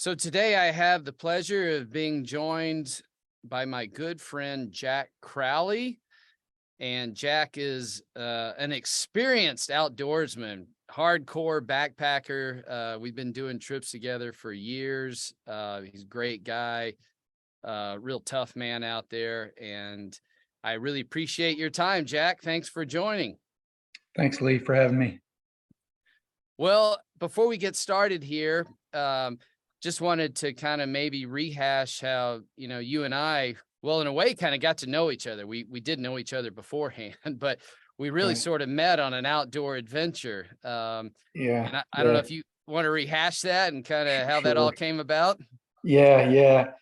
So today I have the pleasure of being joined by my good friend Jack Crowley. And Jack is an experienced outdoorsman, hardcore backpacker. We've been doing trips together for years. He's a great guy, real tough man out there. And I really appreciate your time, Jack. Thanks for joining. Thanks, Lee, for having me. Well, before we get started here, just wanted to kind of maybe rehash how, you and I, well, in a way, kind of got to know each other. We did know each other beforehand, but we really Right. sort of met on an outdoor adventure. Yeah, And I don't know yeah, if you want to rehash that and kind of how that all sure. came about. Yeah, yeah.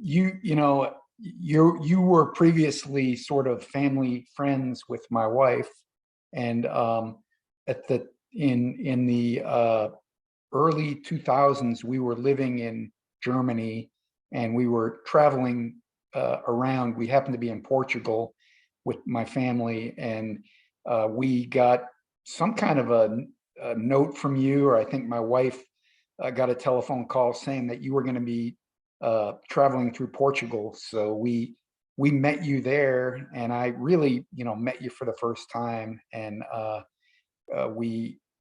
You were previously sort of family friends with my wife, and at the in the early 2000s, we were living in Germany, and we were traveling around. We happened to be in Portugal with my family, and we got some kind of a note from you, or I think my wife got a telephone call saying that you were going to be traveling through Portugal. So we met you there, and I really, met you for the first time, and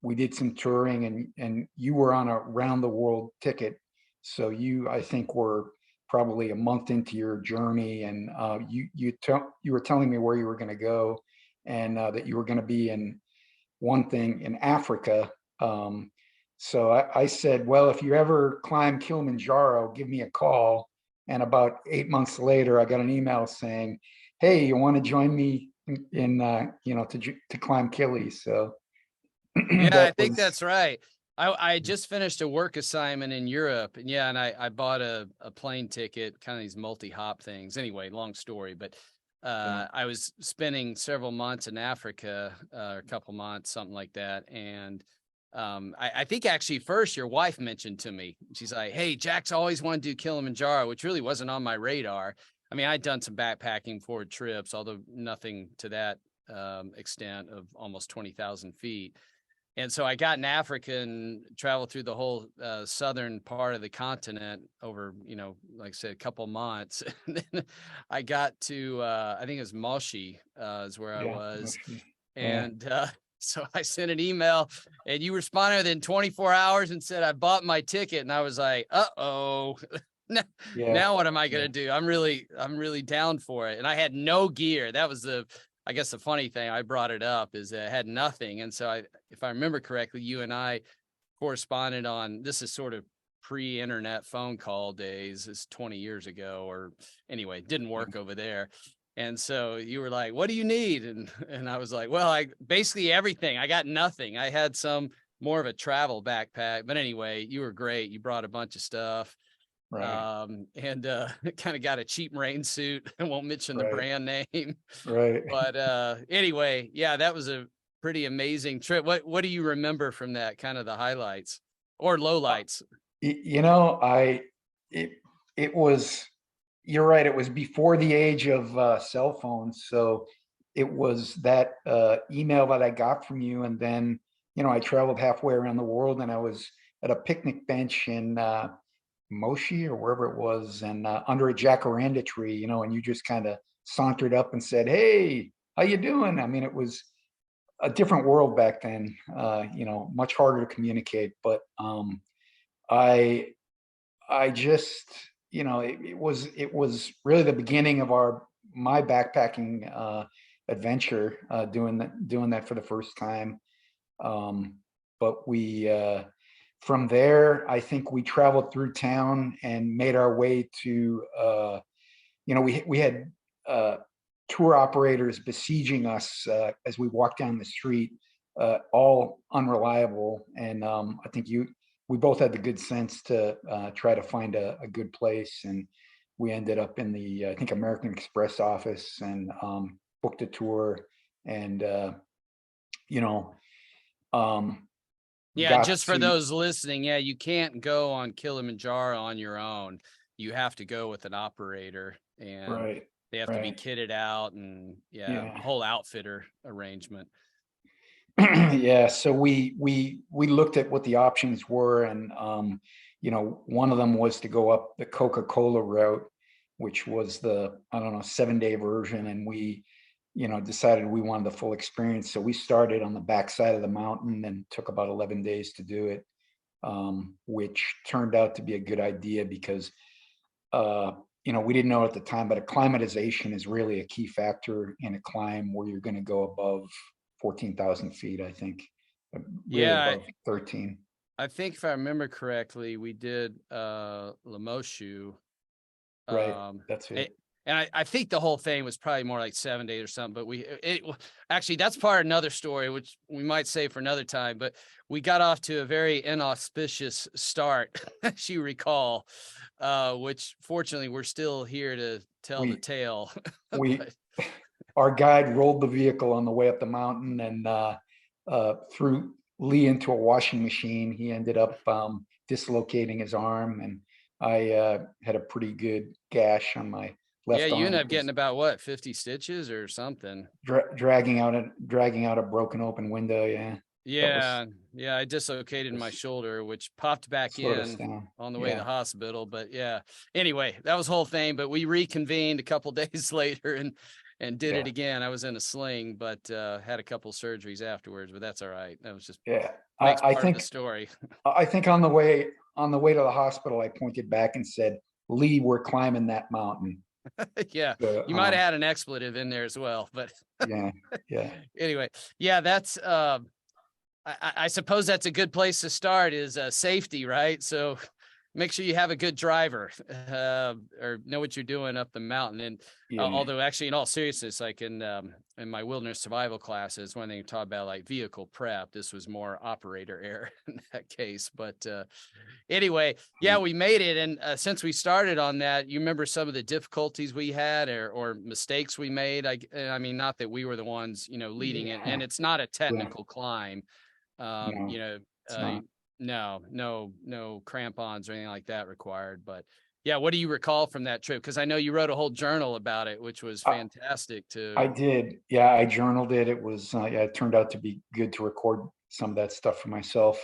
we did some touring, and you were on a round the world ticket. So you, I think, were probably a month into your journey, and you were telling me where you were going to go, and that you were going to be in one thing in Africa. So I said, well, if you ever climb Kilimanjaro, give me a call. And about 8 months later, I got an email saying, hey, you want to join me to climb Kili? So Yeah, I that think was, that's right. I just finished a work assignment in Europe, and yeah, and I bought a plane ticket, kind of these multi-hop things. Anyway, long story, but yeah, I was spending several months in Africa, a couple months, something like that. And I think actually first your wife mentioned to me, she's like, "Hey, Jack's always wanted to do Kilimanjaro," which really wasn't on my radar. I mean, I'd done some backpacking forward trips, although nothing to that extent of almost 20,000 feet. And so I got in Africa and traveled through the whole southern part of the continent over, like I said, a couple months. And then I got to, I think it was Moshi is where I yeah, was. yeah, And so I sent an email and you responded within 24 hours and said, I bought my ticket. And I was like, uh-oh. yeah, Now what am I going yeah, to do? I'm really down for it. And I had no gear. That was I guess the funny thing I brought it up is that I had nothing. And so if I remember correctly, you and I corresponded on, this is sort of pre-internet phone call days, is 20 years ago, or anyway, it didn't yeah, work over there. And so you were like, what do you need? And I was like, well, I basically everything. I got nothing. I had some more of a travel backpack, but anyway, you were great. You brought a bunch of stuff. right, And kind of got a cheap rain suit. I won't mention the right, brand name. right. But anyway, yeah, that was a pretty amazing trip. What do you remember from that, kind of the highlights or lowlights? You know, it it was, you're right, it was before the age of cell phones. So it was that email that I got from you, and then I traveled halfway around the world, and I was at a picnic bench in Moshi or wherever it was, and under a jacaranda tree, and you just kind of sauntered up and said, "Hey, how you doing?" I mean, it was a different world back then. Much harder to communicate, but I I just, it was really the beginning of my backpacking adventure, doing that for the first time. But we from there, I think we traveled through town and made our way to we had uh, tour operators besieging us as we walked down the street, all unreliable. And I think we both had the good sense to try to find a good place. And we ended up in the, I think, American Express office, and booked a tour, and, you know, um, Yeah, got just for to, those listening, yeah, you can't go on Kilimanjaro on your own. You have to go with an operator, and right, they have to be right. kitted out, and yeah, Yeah. whole outfitter arrangement. Yeah, so we looked at what the options were, and one of them was to go up the Coca-Cola route, which was the, I don't know, 7-day version. And we, decided we wanted the full experience. So we started on the backside of the mountain and took about 11 days to do it, which turned out to be a good idea because, we didn't know at the time, but acclimatization is really a key factor in a climb where you're going to go above 14,000 feet, I think, really Yeah, above 13. I think if I remember correctly, we did Lemoshu. Right. Um, That's it, it. and I think the whole thing was probably more like 7 days or something. But actually, that's part of another story, which we might save for another time. But we got off to a very inauspicious start, as you recall, which fortunately we're still here to tell the We, tale. we, But our guide rolled the vehicle on the way up the mountain and threw Lee into a washing machine. He ended up dislocating his arm, and I had a pretty good gash on my yeah, left you end arm up because getting about what, 50 stitches or something. dragging out a broken open window. Yeah, that was Yeah, I dislocated my was shoulder, which popped back slowed us in down. on the way to the Yeah, hospital. But yeah, anyway, that was the whole thing. But we reconvened a couple days later and did it yeah, again. I was in a sling, but had a couple surgeries afterwards. But that's all right. That was just yeah. makes I part of the think story. I think on the way to the hospital, I pointed back and said, "Lee, we're climbing that mountain." Yeah, So, you might have had an expletive in there as well. But yeah, yeah. anyway, yeah, that's. I suppose that's a good place to start is safety, right? So make sure you have a good driver or know what you're doing up the mountain. And Yeah, although actually in all seriousness, like in my wilderness survival classes, one thing you talk about like vehicle prep, this was more operator error in that case. But anyway, yeah, we made it. And since we started on that, you remember some of the difficulties we had or mistakes we made? I mean, not that we were the ones, leading it, yeah, and it's not a yeah. technical climb. um No, you know it's uh not. no crampons or anything like that required. But yeah, what do you recall from that trip? Because I know you wrote a whole journal about it, which was I, fantastic I to. did. Yeah, I journaled it. It was yeah, it turned out to be good to record some of that stuff for myself.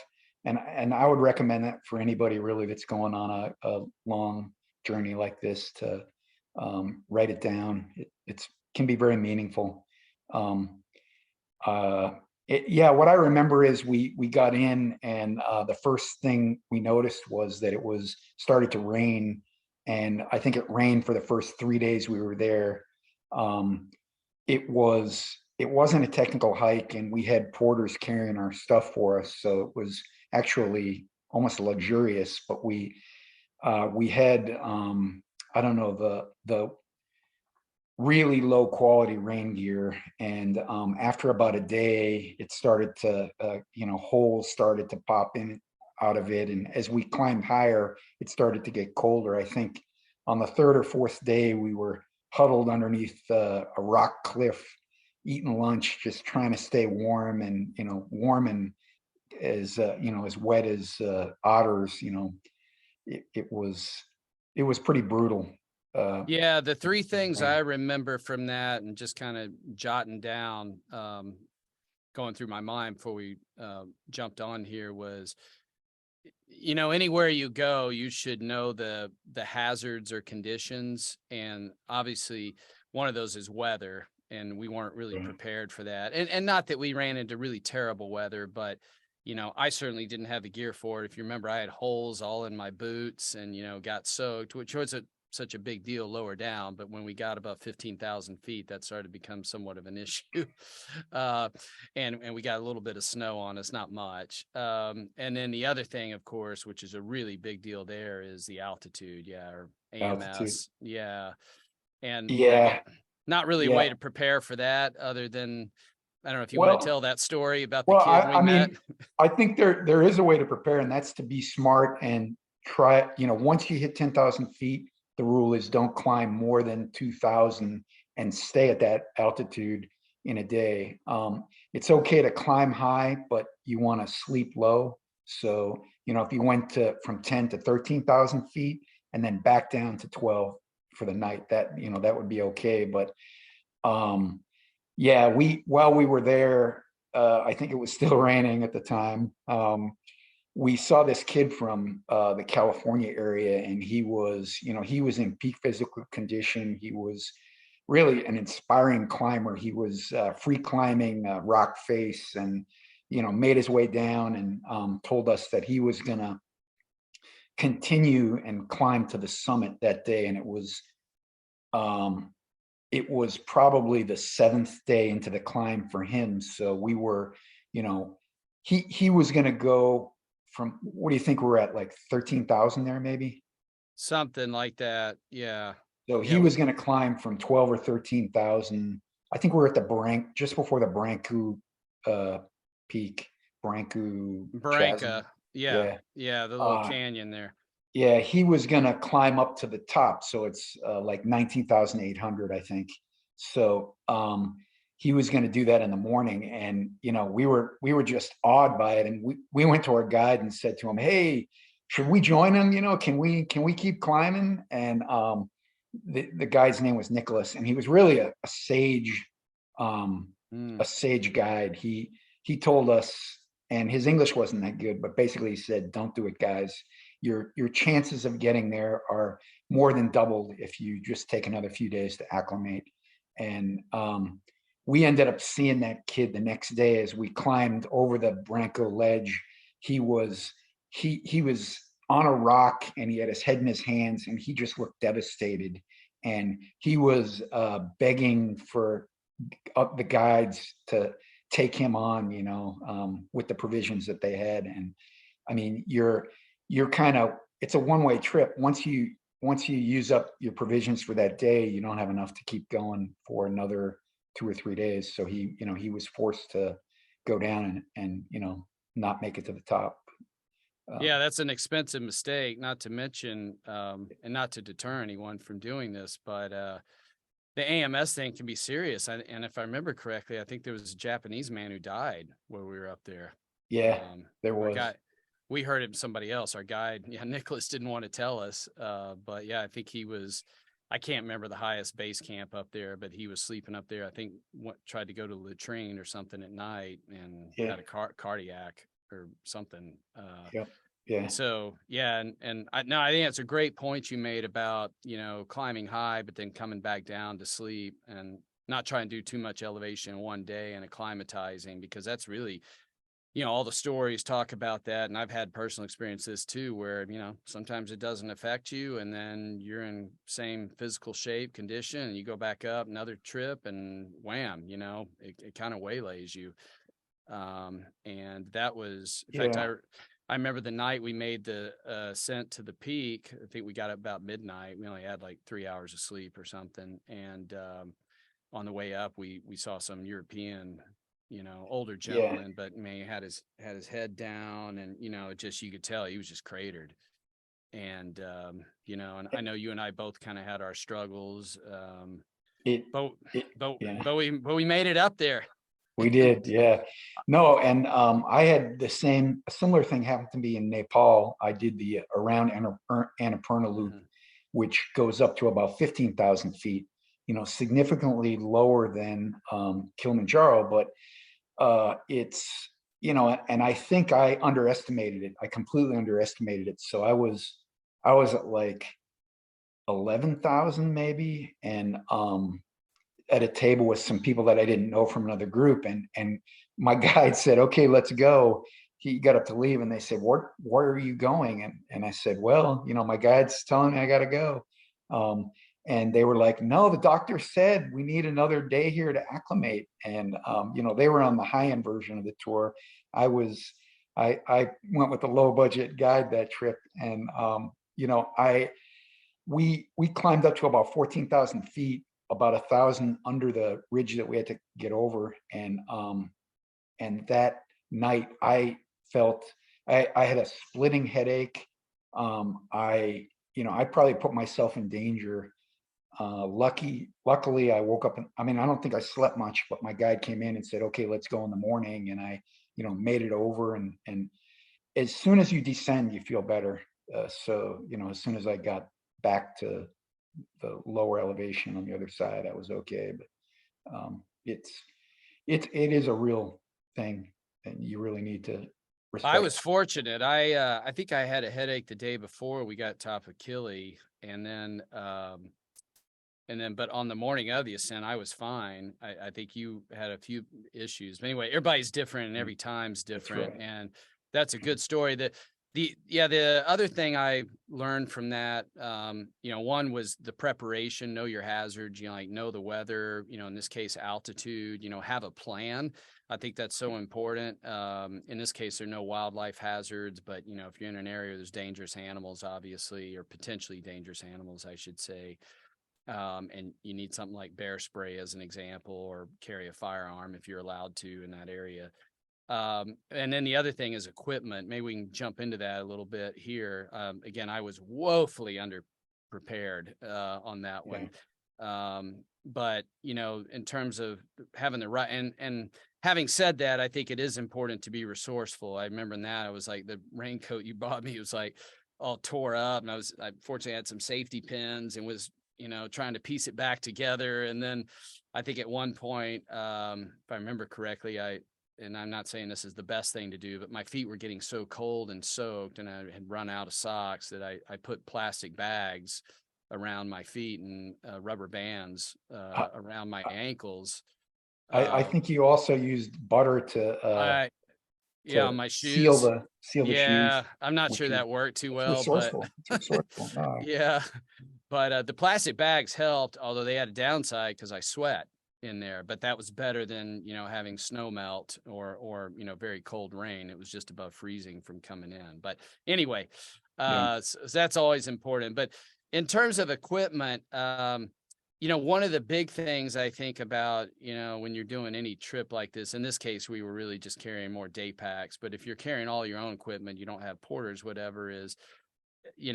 And I would recommend that for anybody really that's going on a long journey like this to write it down. It's can be very meaningful. Um, uh, yeah, what I remember is we got in, and the first thing we noticed was that it was started to rain, and I think it rained for the first 3 days we were there. Um, it wasn't a technical hike, and we had porters carrying our stuff for us, so it was actually almost luxurious. But we had I don't know, the really low quality rain gear, and after about a day it started to holes started to pop in out of it, and as we climbed higher it started to get colder. I think on the third or fourth day we were huddled underneath a rock cliff eating lunch, just trying to stay warm, and warm and as wet as otters. It was pretty brutal. uh Yeah, the three things I remember from that and just kind of jotting down, going through my mind before we jumped on here was, anywhere you go, you should know the hazards or conditions. And obviously one of those is weather. And we weren't really Right. prepared for that. And not that we ran into really terrible weather, but I certainly didn't have the gear for it. If you remember, I had holes all in my boots and, got soaked, which was such a big deal lower down. But when we got above 15,000 feet, that started to become somewhat of an issue. Uh, and we got a little bit of snow on us, not much. And then the other thing, of course, which is a really big deal there, is the altitude. Yeah, or Altitude. AMS. Yeah, and again, Yeah, not really a way yeah. to prepare for that, other than I don't know if you want to Well, tell that story about the well, kid we I met. mean, I think there is a way to prepare, and that's to be smart and try. Once you hit 10,000 feet, the rule is don't climb more than 2,000 and stay at that altitude in a day. It's okay to climb high, but you want to sleep low. So, if you went from 10 to 13,000 feet and then back down to 12 for the night, that would be okay. But um, yeah, while we were there, I think it was still raining at the time. we saw this kid from the California area, and he was, he was in peak physical condition. He was really an inspiring climber. He was free climbing rock face, and made his way down, and told us that he was going to continue and climb to the summit that day. And um, it was probably the seventh day into the climb for him. So we were, you know, he was going to go from, what do you think we're at, like 13,000 there maybe? Something like that. Yeah. So Yeah. he was going to climb from 12 or 13,000. I think we're at the just before the Brancu uh, peak, Brancu chasm. Branca. Yeah. Yeah. Yeah. The little Uh, canyon there. yeah, he was gonna climb up to the top, so it's like 19,800, I think. So he was gonna do that in the morning, and we were just awed by it, and we went to our guide and said to him, "Hey, should we join him? Can we keep climbing?" And the guy's name was Nicholas, and he was really um, Mm. a sage guide. He told us, and his English wasn't that good, but basically he said, "Don't do it, guys. Your chances of getting there are more than doubled if you just take another few days to acclimate." And we ended up seeing that kid the next day as we climbed over the Branco ledge. He was on a rock, and he had his head in his hands, and he just looked devastated. And he was begging for the guides to take him on, with the provisions that they had. And I mean, you're kind of, it's a one-way trip. Once you use up your provisions for that day, you don't have enough to keep going for another 2 or 3 days. So he was forced to go down and not make it to the top. Yeah, that's an expensive mistake, not to mention, and not to deter anyone from doing this, but the AMS thing can be serious. And if I remember correctly, I think there was a Japanese man who died while we were up there. Yeah, there Our was. guy, we heard it somebody else. Our guide, yeah, Nicholas didn't want to tell us. But yeah, I think I can't remember the highest base camp up there, but he was sleeping up there. I think tried to go to latrine or something at night and Yeah, had a cardiac or something. yeah, yeah, So yeah, and I think that's a great point you made about, climbing high, but then coming back down to sleep and not trying to do too much elevation in one day and acclimatizing, because that's really, all the stories talk about that. And I've had personal experiences too, where, sometimes it doesn't affect you, and then you're in same physical shape, condition, and you go back up another trip and wham, it kind of waylays you. And that was, in fact, yeah, I remember the night we made the ascent to the peak. I think we got up about midnight. We only had like 3 hours of sleep or something. And on the way up, we saw some European, older yeah, gentleman, but man, he had his head down, and just, you could tell he was just cratered. And and I know you and I both kind of had our struggles, it, but it, but yeah. but we made it up there. We did, yeah. No, and I had a similar thing happened to me in Nepal. I did the around Annapurna loop, Mhm. which goes up to about 15,000 feet. Significantly lower than Kilimanjaro, but it's and I think I underestimated it. I completely underestimated it. So I was at like 11,000 maybe, and at a table with some people that I didn't know from another group, and my guide said, "Okay, let's go." He got up to leave, and they said, "Where are you going?" And I said, "Well, my guide's telling me I got to go." And they were like, "No, the doctor said we need another day here to acclimate." And they were on the high end version of the tour. I went with the low budget guide that trip, and I we climbed up to about 14,000 feet, about 1,000 under the ridge that we had to get over. And that night felt I had a splitting headache. I probably put myself in danger. Luckily, I woke up. I mean, I don't think I slept much, but my guide came in and said, "Okay, let's go in the morning." And I, made it over. And as soon as you descend, you feel better. So, as soon as I got back to the lower elevation on the other side, I was okay. But it is a real thing, and you really need to I respect. was fortunate. I think I had a headache the day before we got top of Kili, but on the morning of the ascent, I was fine. I think you had a few issues. But anyway, everybody's different and every time's That's different. right. And that's a good story. The other thing I learned from that, one was the preparation, know your hazards, like know the weather, in this case, altitude, have a plan. I think that's so important. In this case, there are no wildlife hazards, but if you're in an area, there's dangerous animals, obviously, or potentially dangerous animals, I should say. And you need something like bear spray as an example, or carry a firearm if you're allowed to in that area. And then the other thing is equipment. Maybe we can jump into that a little bit here. Again, I was woefully underprepared on that Yeah. one. But in terms of having the right and having said that, I think it is important to be resourceful. I remember that I was like, the raincoat you bought me was like all tore up, and I fortunately had some safety pins and was trying to piece it back together. And then I think at one point, if I remember correctly, and I'm not saying this is the best thing to do, but my feet were getting so cold and soaked, and I had run out of socks, that I put plastic bags around my feet and rubber bands I, around my ankles. I Um, think you also used butter I Yeah, on to my seal shoes. the Yeah, shoes, I'm not sure which is that worked too it's well, but resourceful. It's resourceful. No, yeah. But the plastic bags helped, although they had a downside because I sweat in there. But that was better than having snow melt or very cold rain. It was just above freezing from coming in. But anyway, yeah, so that's always important. But in terms of equipment, one of the big things I think about, when you're doing any trip like this, in this case, we were really just carrying more day packs. But if you're carrying all your own equipment, you don't have porters, whatever, is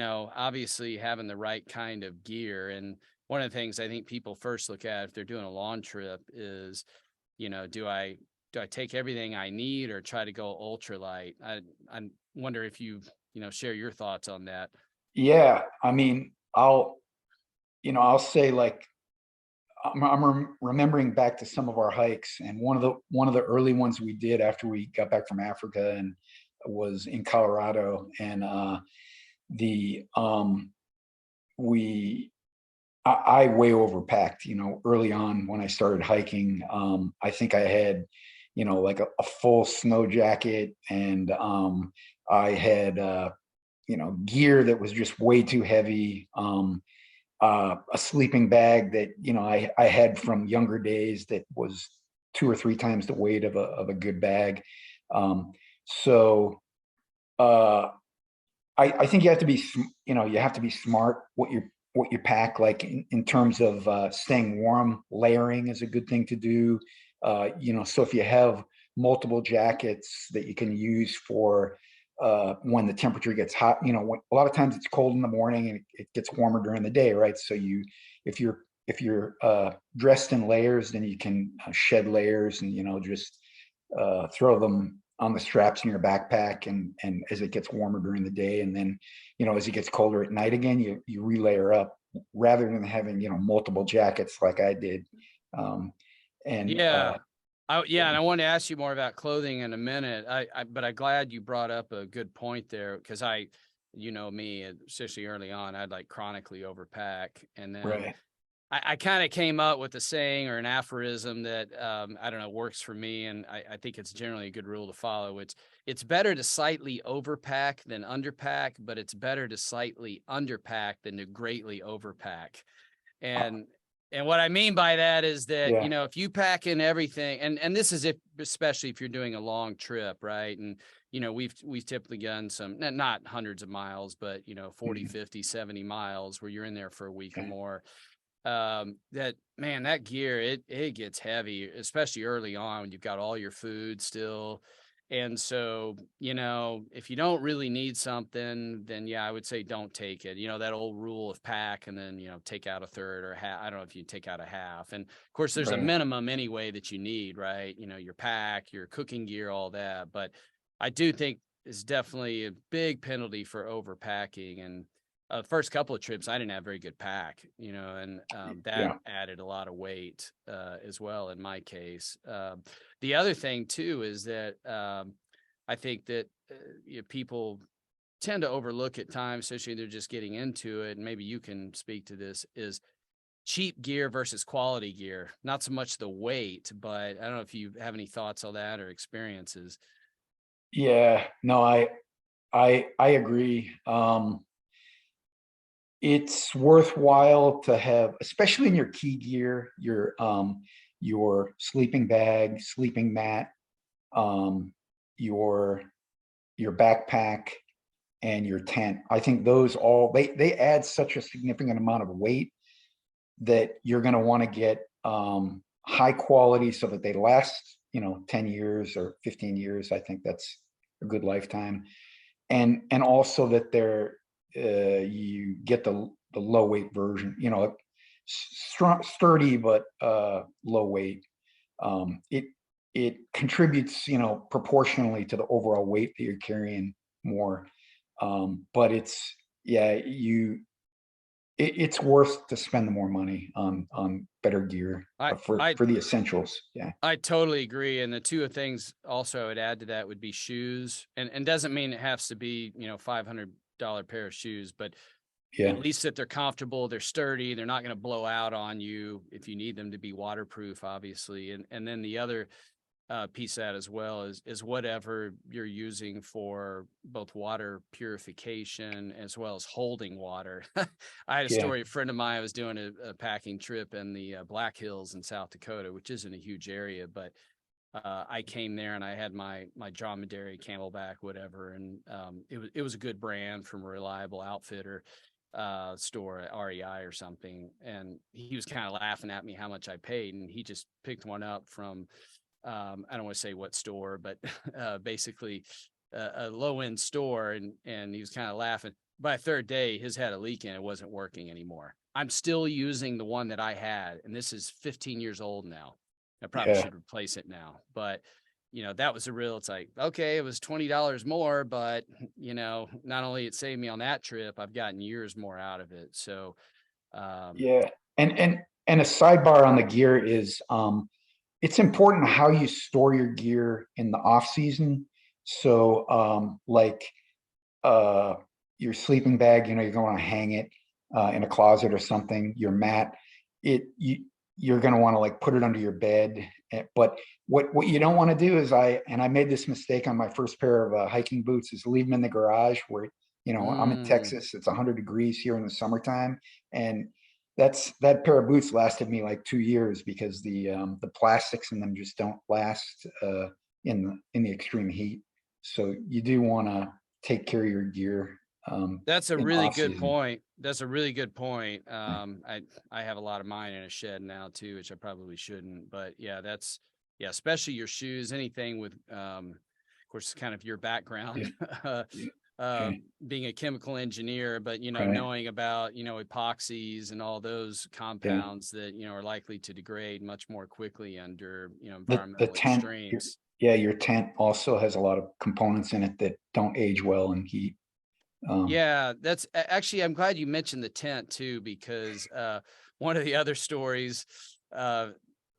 obviously having the right kind of gear. And one of the things I think people first look at if they're doing a long trip is, do I take everything I need or try to go ultralight? I wonder if you share your thoughts on that. yeah. I mean, I'll say, like, I'm remembering back to some of our hikes, and one of the early ones we did after we got back from Africa and was in Colorado, and the we I way overpacked, early on when I started hiking. I think I had, like a full snow jacket, and I had, gear that was just way too heavy. A sleeping bag that, I had from younger days that was 2 or 3 times the weight of a good bag. So uh, I think you have to be, you have to be smart what you pack, like in terms of staying warm. Layering is a good thing to do. So if you have multiple jackets that you can use for when the temperature gets hot, a lot of times it's cold in the morning and it gets warmer during the day, right? So if you're dressed in layers, then you can shed layers and just throw them on the straps in your backpack, and as it gets warmer during the day, and then as it gets colder at night again, you relayer up, rather than having multiple jackets like I did. um and Yeah. yeah, And I want to ask you more about clothing in a minute. But I'm glad you brought up a good point there, because me, especially early on, I'd like chronically overpack. And then right, I kind of came up with a saying or an aphorism that I don't know, works for me, and I think it's generally a good rule to follow. It's better to slightly overpack than underpack, but it's better to slightly underpack than to greatly overpack. uh, And what I mean by that is that, yeah, if you pack in everything, and this is especially if you're doing a long trip, right? And, we've typically done some, not hundreds of miles, but, 40, mhm, 50, 70 miles where you're in there for a week or okay, more. That gear, it gets heavy, especially early on when you've got all your food still. And so, if you don't really need something, then yeah, I would say don't take it. That old rule of pack and then, take out a third or half. I don't know if you take out a half. And of course, there's a right, minimum anyway that you need, right? Your pack, your cooking gear, all that. But I do think it's definitely a big penalty for overpacking. And first couple of trips, I didn't have very good pack, and that yeah, added a lot of weight as well in my case. The other thing too is that I think that people tend to overlook at times, especially they're just getting into it. And maybe you can speak to this, is cheap gear versus quality gear. Not so much the weight, but I don't know if you have any thoughts on that or experiences. Yeah, no, I agree. It's worthwhile to have, especially in your key gear, your sleeping bag, sleeping mat, um, your your backpack, and your tent. I think those all they add such a significant amount of weight that you're going to want to get high quality so that they last, 10 years or 15 years. I think that's a good lifetime. And also that they're you get the low weight version, strong, sturdy, but low weight. It contributes, proportionally to the overall weight that you're carrying more. But yeah, it's worth to spend the more money on better gear I I for the essentials. Yeah. I totally agree. And the two things also I would add to that would be shoes. And doesn't mean it has to be, $500 pair of shoes, but Yeah. at least that they're comfortable, they're sturdy, they're not going to blow out on you if you need them to be waterproof, obviously. And then the other piece of that as well is whatever you're using for both water purification as well as holding water. I had a Yeah. story. A friend of mine was doing a packing trip in the Black Hills in South Dakota, which isn't a huge area, but I came there and I had my dromedary, Camelback, whatever, and it was a good brand from a reliable outfitter store at REI or something. And he was kind of laughing at me how much I paid, and he just picked one up from I don't want to say what store, but basically a low end store, and he was kind of laughing. By third day, his had a leak in it, wasn't working anymore. I'm still using the one that I had, and this is 15 years old now. I probably Yeah. should replace it now, but that was a real. It's like, okay, it was $20 more, but not only it saved me on that trip, I've gotten years more out of it. So, um, Yeah. And a sidebar on the gear is it's important how you store your gear in the off season. So like uh your sleeping bag, you're going to hang it in a closet or something. Your mat, you're going to want to like put it under your bed. But what you don't want to do is I made this mistake on my first pair of hiking boots, is leave them in the garage where, I'm in mm, Texas, it's 100 degrees here in the summertime. And that pair of boots lasted me like 2 years because the plastics in them just don't last in the extreme heat. So you do want to take care of your gear That's a in really off good season. point. That's a really good point. I have a lot of mine in a shed now too, which I probably shouldn't, but yeah, yeah, especially your shoes, anything with, of course, kind of your Yeah, background, yeah, uh, okay, being a chemical engineer, but right. knowing about, epoxies and all those Yeah. compounds that, are likely to degrade much more quickly under, The environmental tent, extremes. yeah, your tent also has a lot of components in it that don't age well in heat. Um, Yeah, actually, I'm glad you mentioned the tent too, because one of the other stories, uh,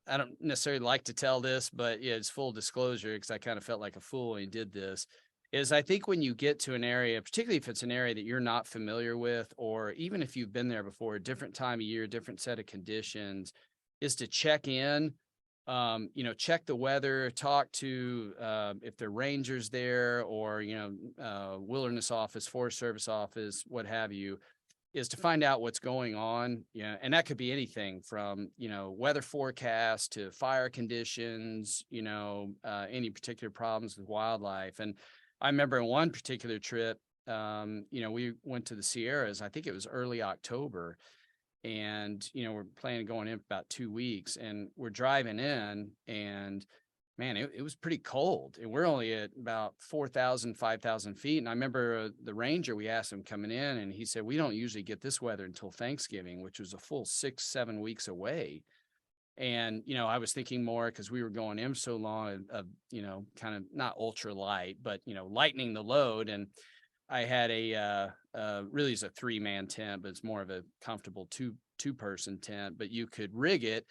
I don't necessarily like to tell this, but yeah, it's full disclosure because I kind of felt like a fool when he did this. Is I think when you get to an area, particularly if it's an area that you're not familiar with, or even if you've been there before, a different time of year, different set of conditions, is to check in, check the weather, talk to if there are rangers there, or wilderness office, Forest Service office, what have you, is to find out what's going on. Yeah, and that could be anything from weather forecast to fire conditions, any particular problems with wildlife. And I remember in one particular trip, we went to the Sierras. I think it was early October, and we're planning on going in for about 2 weeks, and we're driving in, and man, it was pretty cold, and we're only at about 4,000, 5,000 feet. And I remember the ranger, we asked him coming in, and he said, we don't usually get this weather until Thanksgiving, which was a full 6, 7 weeks away. And I was thinking more because we were going in so long of kind of not ultra light, but lightening the load. And I had really is a 3-man tent, but it's more of a comfortable two-person tent. But you could rig it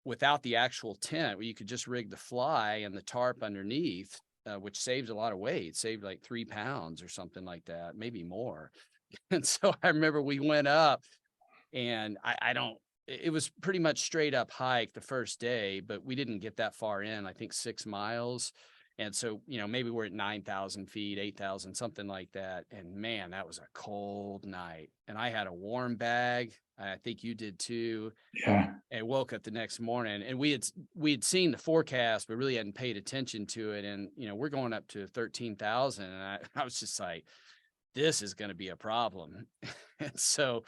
without the actual tent, where you could just rig the fly and the tarp underneath, which saved a lot of weight, saved like 3 pounds or something like that, maybe more. And so I remember we went up and I don't, it was pretty much straight up hike the first day, but we didn't get that far in, I think 6 miles. And so, maybe we're at 9,000 feet, 8,000, something like that. And man, that was a cold night. And I had a warm bag. I think you did too. Yeah. And woke up the next morning and we had seen the forecast, but really hadn't paid attention to it. And, we're going up to 13,000. And I was just like, this is going to be a problem. And so,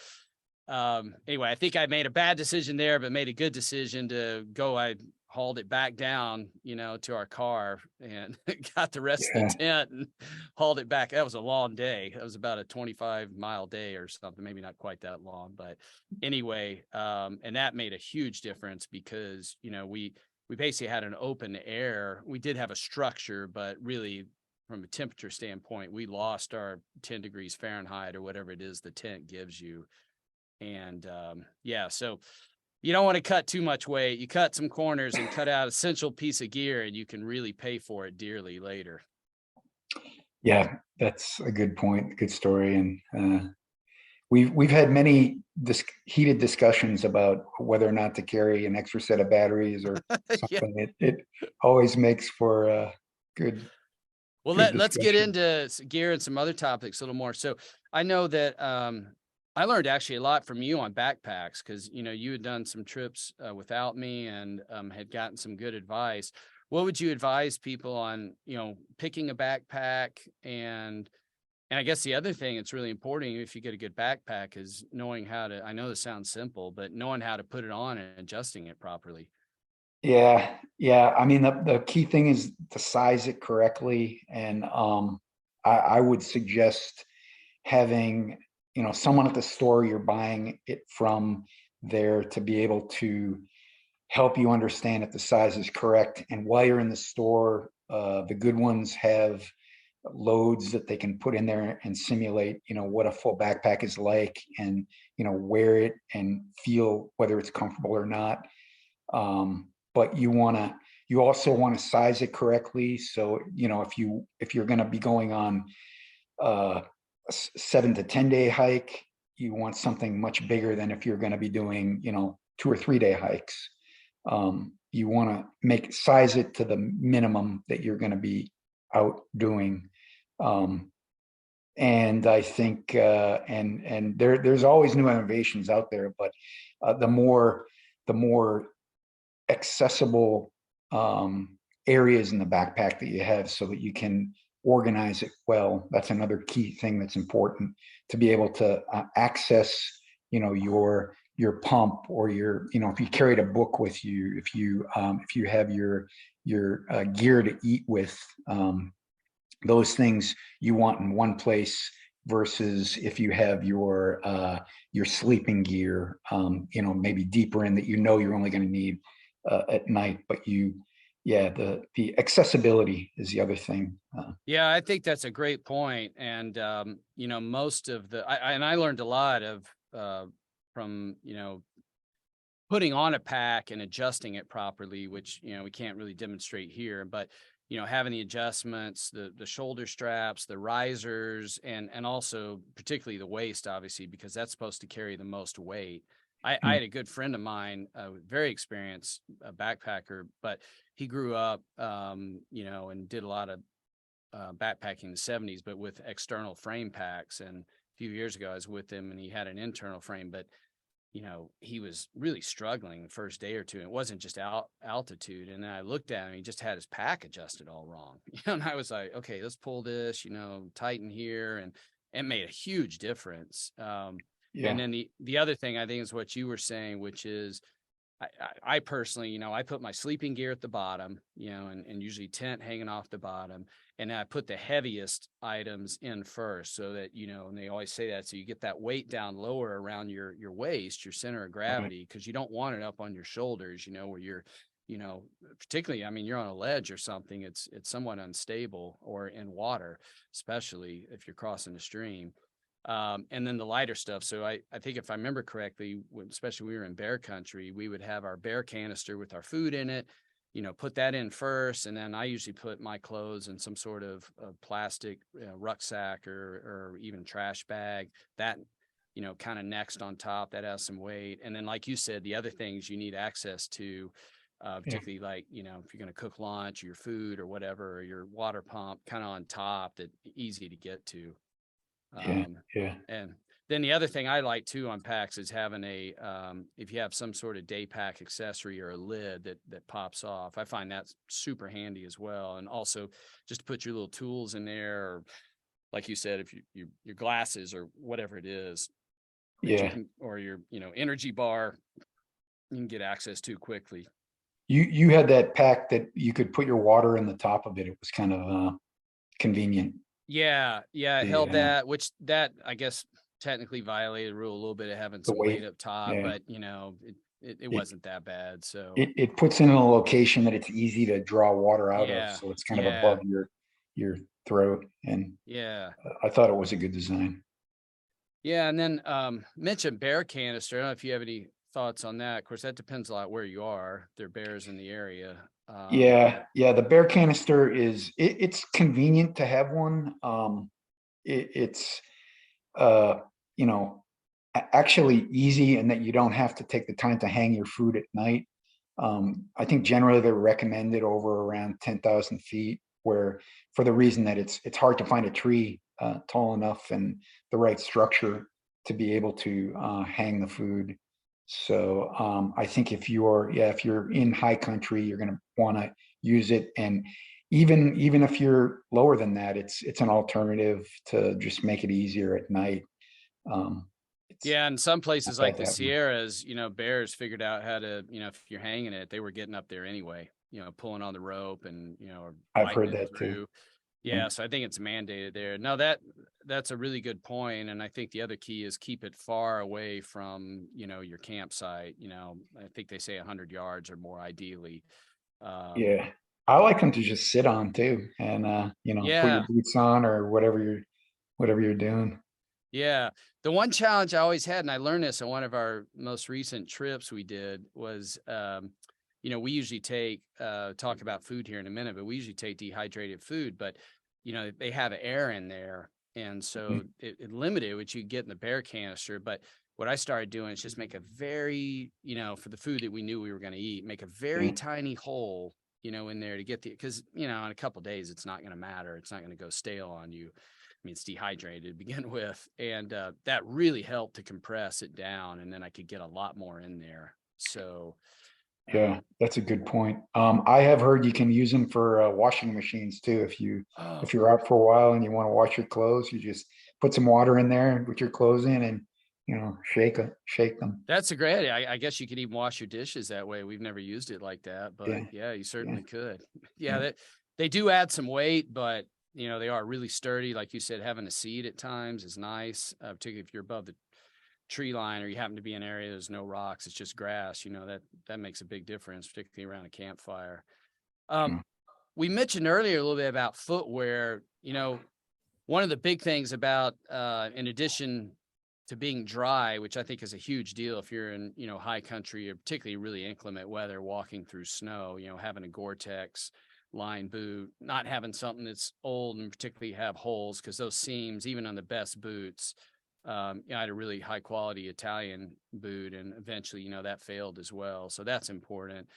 anyway, I think I made a bad decision there, but made a good decision to go. I hauled it back down, to our car and got the rest of Yeah. the tent and hauled it back. That was a long day. That was about a 25-mile day or something, maybe not quite that long, but anyway, and that made a huge difference because, we basically had an open air. We did have a structure, but really from a temperature standpoint, we lost our 10 degrees Fahrenheit or whatever it is the tent gives you. And so you don't want to cut too much weight. You cut some corners and cut out an essential piece of gear, and you can really pay for it dearly later. Yeah, that's a good point. Good story. And we've had many heated discussions about whether or not to carry an extra set of batteries or Yeah. something. It always makes for a good Well, good let's get discussion. into gear and some other topics a little more. So I know that I learned actually a lot from you on backpacks because you had done some trips without me and had gotten some good advice. What would you advise people on picking a backpack and I guess the other thing that's really important if you get a good backpack is knowing how to. I know this sounds simple, but knowing how to put it on and adjusting it properly. Yeah, yeah. I mean, the key thing is to size it correctly, and I would suggest having someone at the store you're buying it from there to be able to help you understand if the size is correct. And while you're in the store, the good ones have loads that they can put in there and simulate, what a full backpack is like, and wear it and feel whether it's comfortable or not. But you also want to size it correctly. So if you're going to be going on a 7 to 10 day hike, you want something much bigger than if you're going to be doing 2 or 3 day hikes. You want to size it to the minimum that you're going to be out doing. And I think and there's always new innovations out there, but the more accessible areas in the backpack that you have so that you can organize it well. That's another key thing that's important, to be able to access, your pump, or if you carried a book with you, if you have your gear to eat with, those things you want in one place versus if you have your sleeping gear, maybe deeper in that you're only going to need at night. But the accessibility is the other thing. Yeah, I think that's a great point. And, most of I learned a lot from, putting on a pack and adjusting it properly, which, we can't really demonstrate here, but, having the adjustments, the shoulder straps, the risers, and also particularly the waist, obviously, because that's supposed to carry the most weight. I had a good friend of mine, very experienced backpacker, but he grew up, and did a lot of backpacking in the 70s, but with external frame packs. And a few years ago, I was with him and he had an internal frame, but he was really struggling the first day or two. And it wasn't just altitude. And then I looked at him, he just had his pack adjusted all wrong. And I was like, okay, let's pull this, tighten here. And it made a huge difference. And then the other thing I think is what you were saying, which is I personally, I put my sleeping gear at the bottom, and usually tent hanging off the bottom. And I put the heaviest items in first so that, and they always say that, so you get that weight down lower around your waist, your center of gravity, because you don't want it up on your shoulders, where you're, particularly, you're on a ledge or something, it's somewhat unstable, or in water, especially if you're crossing a stream. And then the lighter stuff. So I think if I remember correctly, especially when we were in bear country, we would have our bear canister with our food in it. put that in first. And then I usually put my clothes in some sort of plastic rucksack or even trash bag that, kind of next on top that has some weight. And then, like you said, the other things you need access to, particularly like, if you're going to cook lunch or your food or whatever, or your water pump kind of on top, that easy to get to. Yeah. And then the other thing I like too on packs is having if you have some sort of day pack accessory or a lid that pops off. I find that's super handy as well. And also just to put your little tools in there, or like you said, if your glasses or whatever it is that you can, or your, energy bar, you can get access to quickly. You had that pack that you could put your water in the top of it. It was kind of convenient. Yeah, it held Yeah. that, which that I guess technically violated rule a little bit of having The some weight weight. up top, Yeah. but it wasn't that bad. So It puts in a location that it's easy to draw water out of, yeah, so it's kind of above your throat, and yeah. I thought it was a good design. Yeah, and then mentioned bear canister. I don't know if you have any thoughts on that. Of course, that depends a lot where you are. There are bears in the area. Yeah, the bear canister it's convenient to have one. It's you know actually easy, and that you don't have to take the time to hang your food at night. I think generally they're recommended over around 10,000 feet, where for the reason that it's hard to find a tree tall enough and the right structure to be able to hang the food. So I think if you're in high country, you're going to want to use it. And even if you're lower than that, it's an alternative to just make it easier at night. It's Yeah, in some places not like bad the to have one. Sierras, bears figured out how to, if you're hanging it, they were getting up there anyway, pulling on the rope and, or I've biting heard it that too. through. Yeah. Yeah, so I think it's mandated there. No, that's a really good point. And I think the other key is keep it far away from, your campsite. I think they say 100 yards or more ideally. Yeah. I Yeah. like them to just sit on too, and put your Yeah. boots on or whatever you're doing. Yeah. The one challenge I always had, and I learned this on one of our most recent trips we did, was, we usually take, talk about food here in a minute, but we usually take dehydrated food, but, they have air in there. And so Mhm. it limited what you get in the bear canister. But what I started doing is just make a very, for the food that we knew we were going to eat, make a very Yeah. tiny hole, in there to get because, in a couple of days, it's not going to matter. It's not going to go stale on you. I mean, it's dehydrated to begin with. And that really helped to compress it down. And then I could get a lot more in there. So, Yeah, that's a good point. I have heard you can use them for washing machines too. If oh, you're out for a while and you want to wash your clothes, you just put some water in there with your clothes in, and shake them. that's a great idea. I guess you could even wash your dishes that way. We've never used it like that, but Yeah, yeah, you yeah, certainly could. Yeah, yeah, they do add some weight, but they are really sturdy. Like you said, having a seat at times is nice, particularly if you're above the tree line or you happen to be in an area there's no rocks, it's just grass. That makes a big difference, particularly around a campfire. Um, yeah. we mentioned earlier a little bit about footwear. One of the big things about, in addition to being dry, which I think is a huge deal if you're in, high country or particularly really inclement weather, walking through snow, having a Gore-Tex line boot, not having something that's old and particularly have holes, because those seams, even on the best boots, I had a really high quality Italian boot and eventually, that failed as well. So that's important.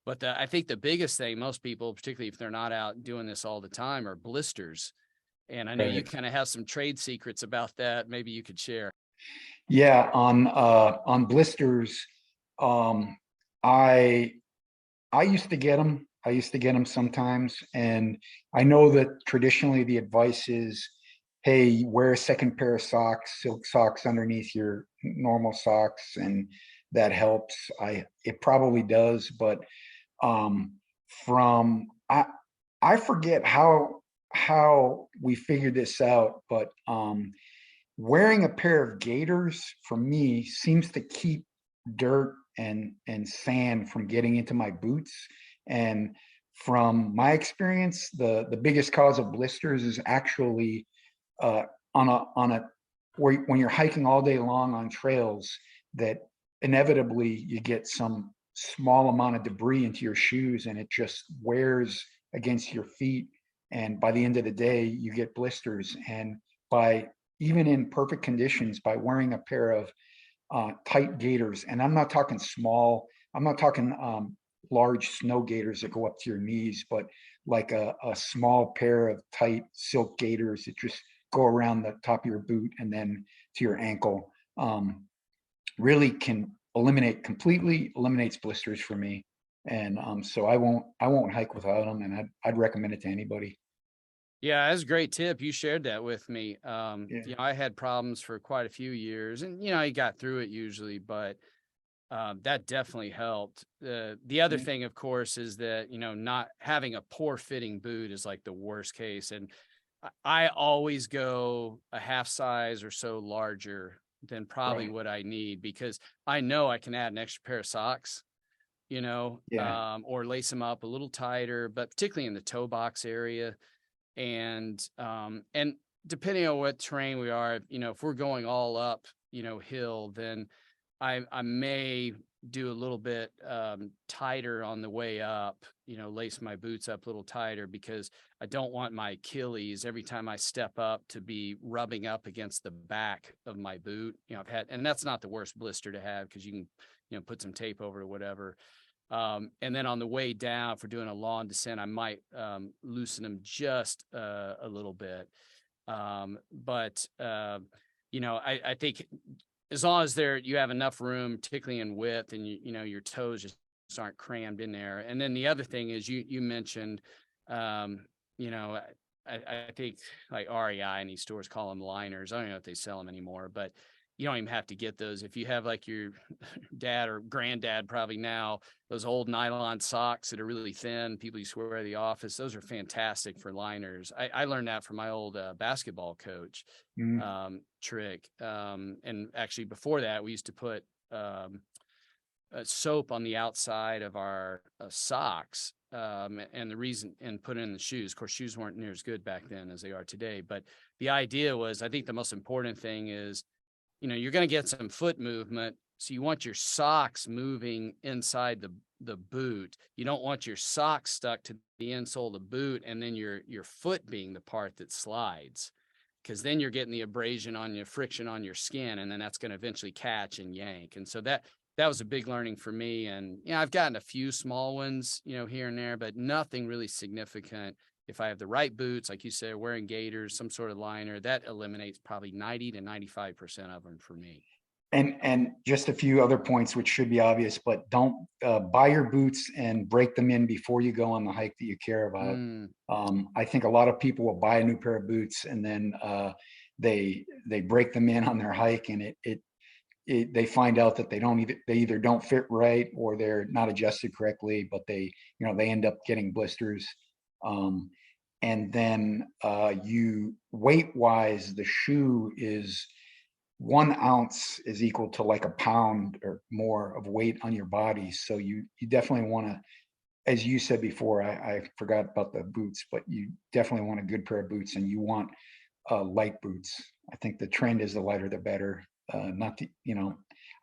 But I think the biggest thing, most people, particularly if they're not out doing this all the time, are blisters. And I know you Right. kind of have some trade secrets about that. Maybe you could share. Yeah, on blisters, I I used to get them. I used to get them sometimes, and I know that traditionally the advice is, hey, wear a second pair of socks, silk socks underneath your normal socks, and that helps. It probably does, but um, from I forget how we figured this out, but wearing a pair of gaiters for me seems to keep dirt and sand from getting into my boots. And from my experience, the biggest cause of blisters is actually uh, on a when you're hiking all day long on trails, that inevitably you get some small amount of debris into your shoes and it just wears against your feet. And by the end of the day, you get blisters. And by even in perfect conditions, by wearing a pair of tight gaiters, and I'm not talking small, I'm not talking large snow gaiters that go up to your knees, but like a small pair of tight silk gaiters that just go around the top of your boot and then to your ankle. Really can completely eliminates blisters for me. And so I won't hike without them, and I'd recommend it to anybody. Yeah, that's a great tip. You shared that with me. Yeah. I had problems for quite a few years, and you got through it usually, but that definitely helped. The other Yeah. thing, of course, is that not having a poor fitting boot is like the worst case, and I always go a half size or so larger than probably Right. what I need, because I know I can add an extra pair of socks, Yeah. or lace them up a little tighter, but particularly in the toe box area. And depending on what terrain we are, if we're going all up, hill, then I may do a little bit tighter on the way up, lace my boots up a little tighter, because I don't want my Achilles every time I step up to be rubbing up against the back of my boot. And that's not the worst blister to have, because you can, put some tape over or whatever. And then on the way down, if we're doing a long descent, I might loosen them just a little bit. I think as long as you have enough room, particularly in width, and your toes just aren't crammed in there. And then the other thing is you mentioned, you know, I think like REI and these stores call them liners. I don't know if they sell them anymore, but you don't even have to get those. If you have like your dad or granddad probably now, those old nylon socks that are really thin, people used to wear at the office, those are fantastic for liners. I learned that from my old basketball coach, Mhm. trick. And actually before that, we used to put soap on the outside of our socks. And the reason, and put in the shoes. Of course, shoes weren't near as good back then as they are today. But the idea was, I think the most important thing is, you're going to get some foot movement. So you want your socks moving inside the boot. You don't want your socks stuck to the insole of the boot and then your foot being the part that slides, because then you're getting the abrasion on your friction on your skin, and then that's going to eventually catch and yank. And so that was a big learning for me. And I've gotten a few small ones, here and there, but nothing really significant. If I have the right boots, like you said, wearing gaiters, some sort of liner, that eliminates probably 90 to 95% of them for me. And just a few other points which should be obvious, but don't buy your boots and break them in before you go on the hike that you care about. Mm, I think a lot of people will buy a new pair of boots and then they break them in on their hike, and they find out that they either don't fit right or they're not adjusted correctly, but they end up getting blisters. Um, and then you weight wise, the shoe is 1 ounce is equal to like a pound or more of weight on your body. So you definitely want to, as you said before, I forgot about the boots, but you definitely want a good pair of boots, and you want light boots. I think the trend is the lighter the better. Not the,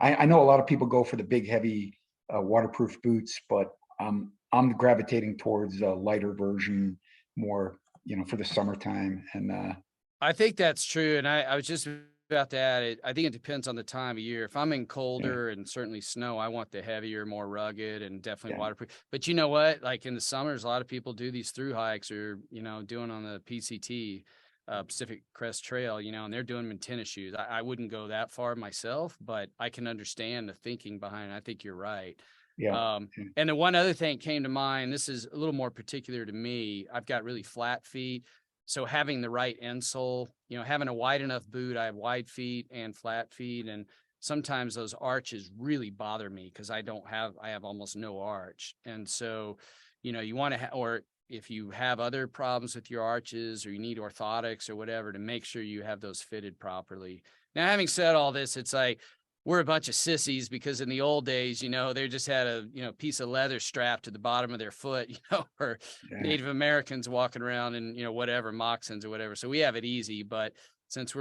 I know a lot of people go for the big, heavy, waterproof boots, but I'm gravitating towards a lighter version more, for the summertime. And I think that's true. And I was just about to add it. I think it depends on the time of year. If I'm in yeah, colder and certainly snow, I want the heavier, more rugged, and definitely yeah, waterproof. But you know what? Like in the summers, a lot of people do these through hikes, or, doing on the PCT, Pacific Crest Trail, and they're doing them in tennis shoes. I wouldn't go that far myself, but I can understand the thinking behind it. I think you're right. yeah, Um, yeah, and then one other thing came to mind. This is a little more particular to me. I've got really flat feet. So having the right insole, having a wide enough boot, I have wide feet and flat feet. And sometimes those arches really bother me because I have almost no arch. And so, you want to, or if you have other problems with your arches, or you need orthotics or whatever, to make sure you have those fitted properly. Now, having said all this, it's like, we're a bunch of sissies, because in the old days, they just had a, piece of leather strapped to the bottom of their foot, or yeah. Native Americans walking around in, whatever, moccasins or whatever. So we have it easy, but since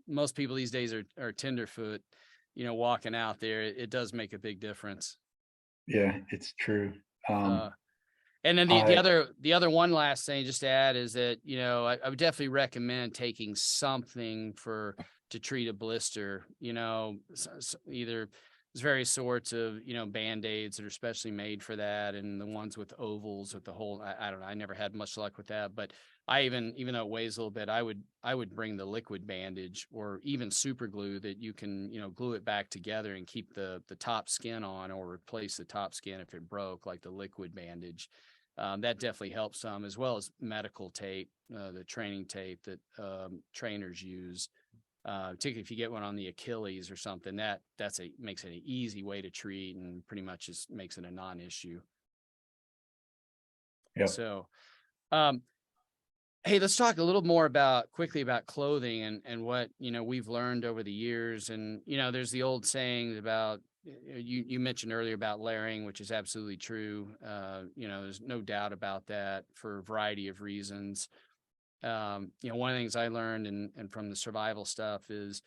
most people these days are tenderfoot, walking out there, it does make a big difference. Yeah, it's true. Uh, and then I the other one last thing just to add is that, I would definitely recommend taking something to treat a blister, either there's various sorts of, Band-Aids that are specially made for that. And the ones with ovals with the whole, I don't know, I never had much luck with that, but even though it weighs a little bit, I would bring the liquid bandage or even super glue that you can, glue it back together and keep the top skin on, or replace the top skin if it broke, like the liquid bandage. That definitely helps some, as well as medical tape, the training tape that trainers use. Particularly if you get one on the Achilles or something, makes it an easy way to treat, and pretty much just makes it a non-issue. Yep. So, um, hey, let's talk a little more quickly about clothing and what, we've learned over the years. And, there's the old saying about, you mentioned earlier about layering, which is absolutely true. There's no doubt about that for a variety of reasons. One of the things I learned and from the survival stuff is,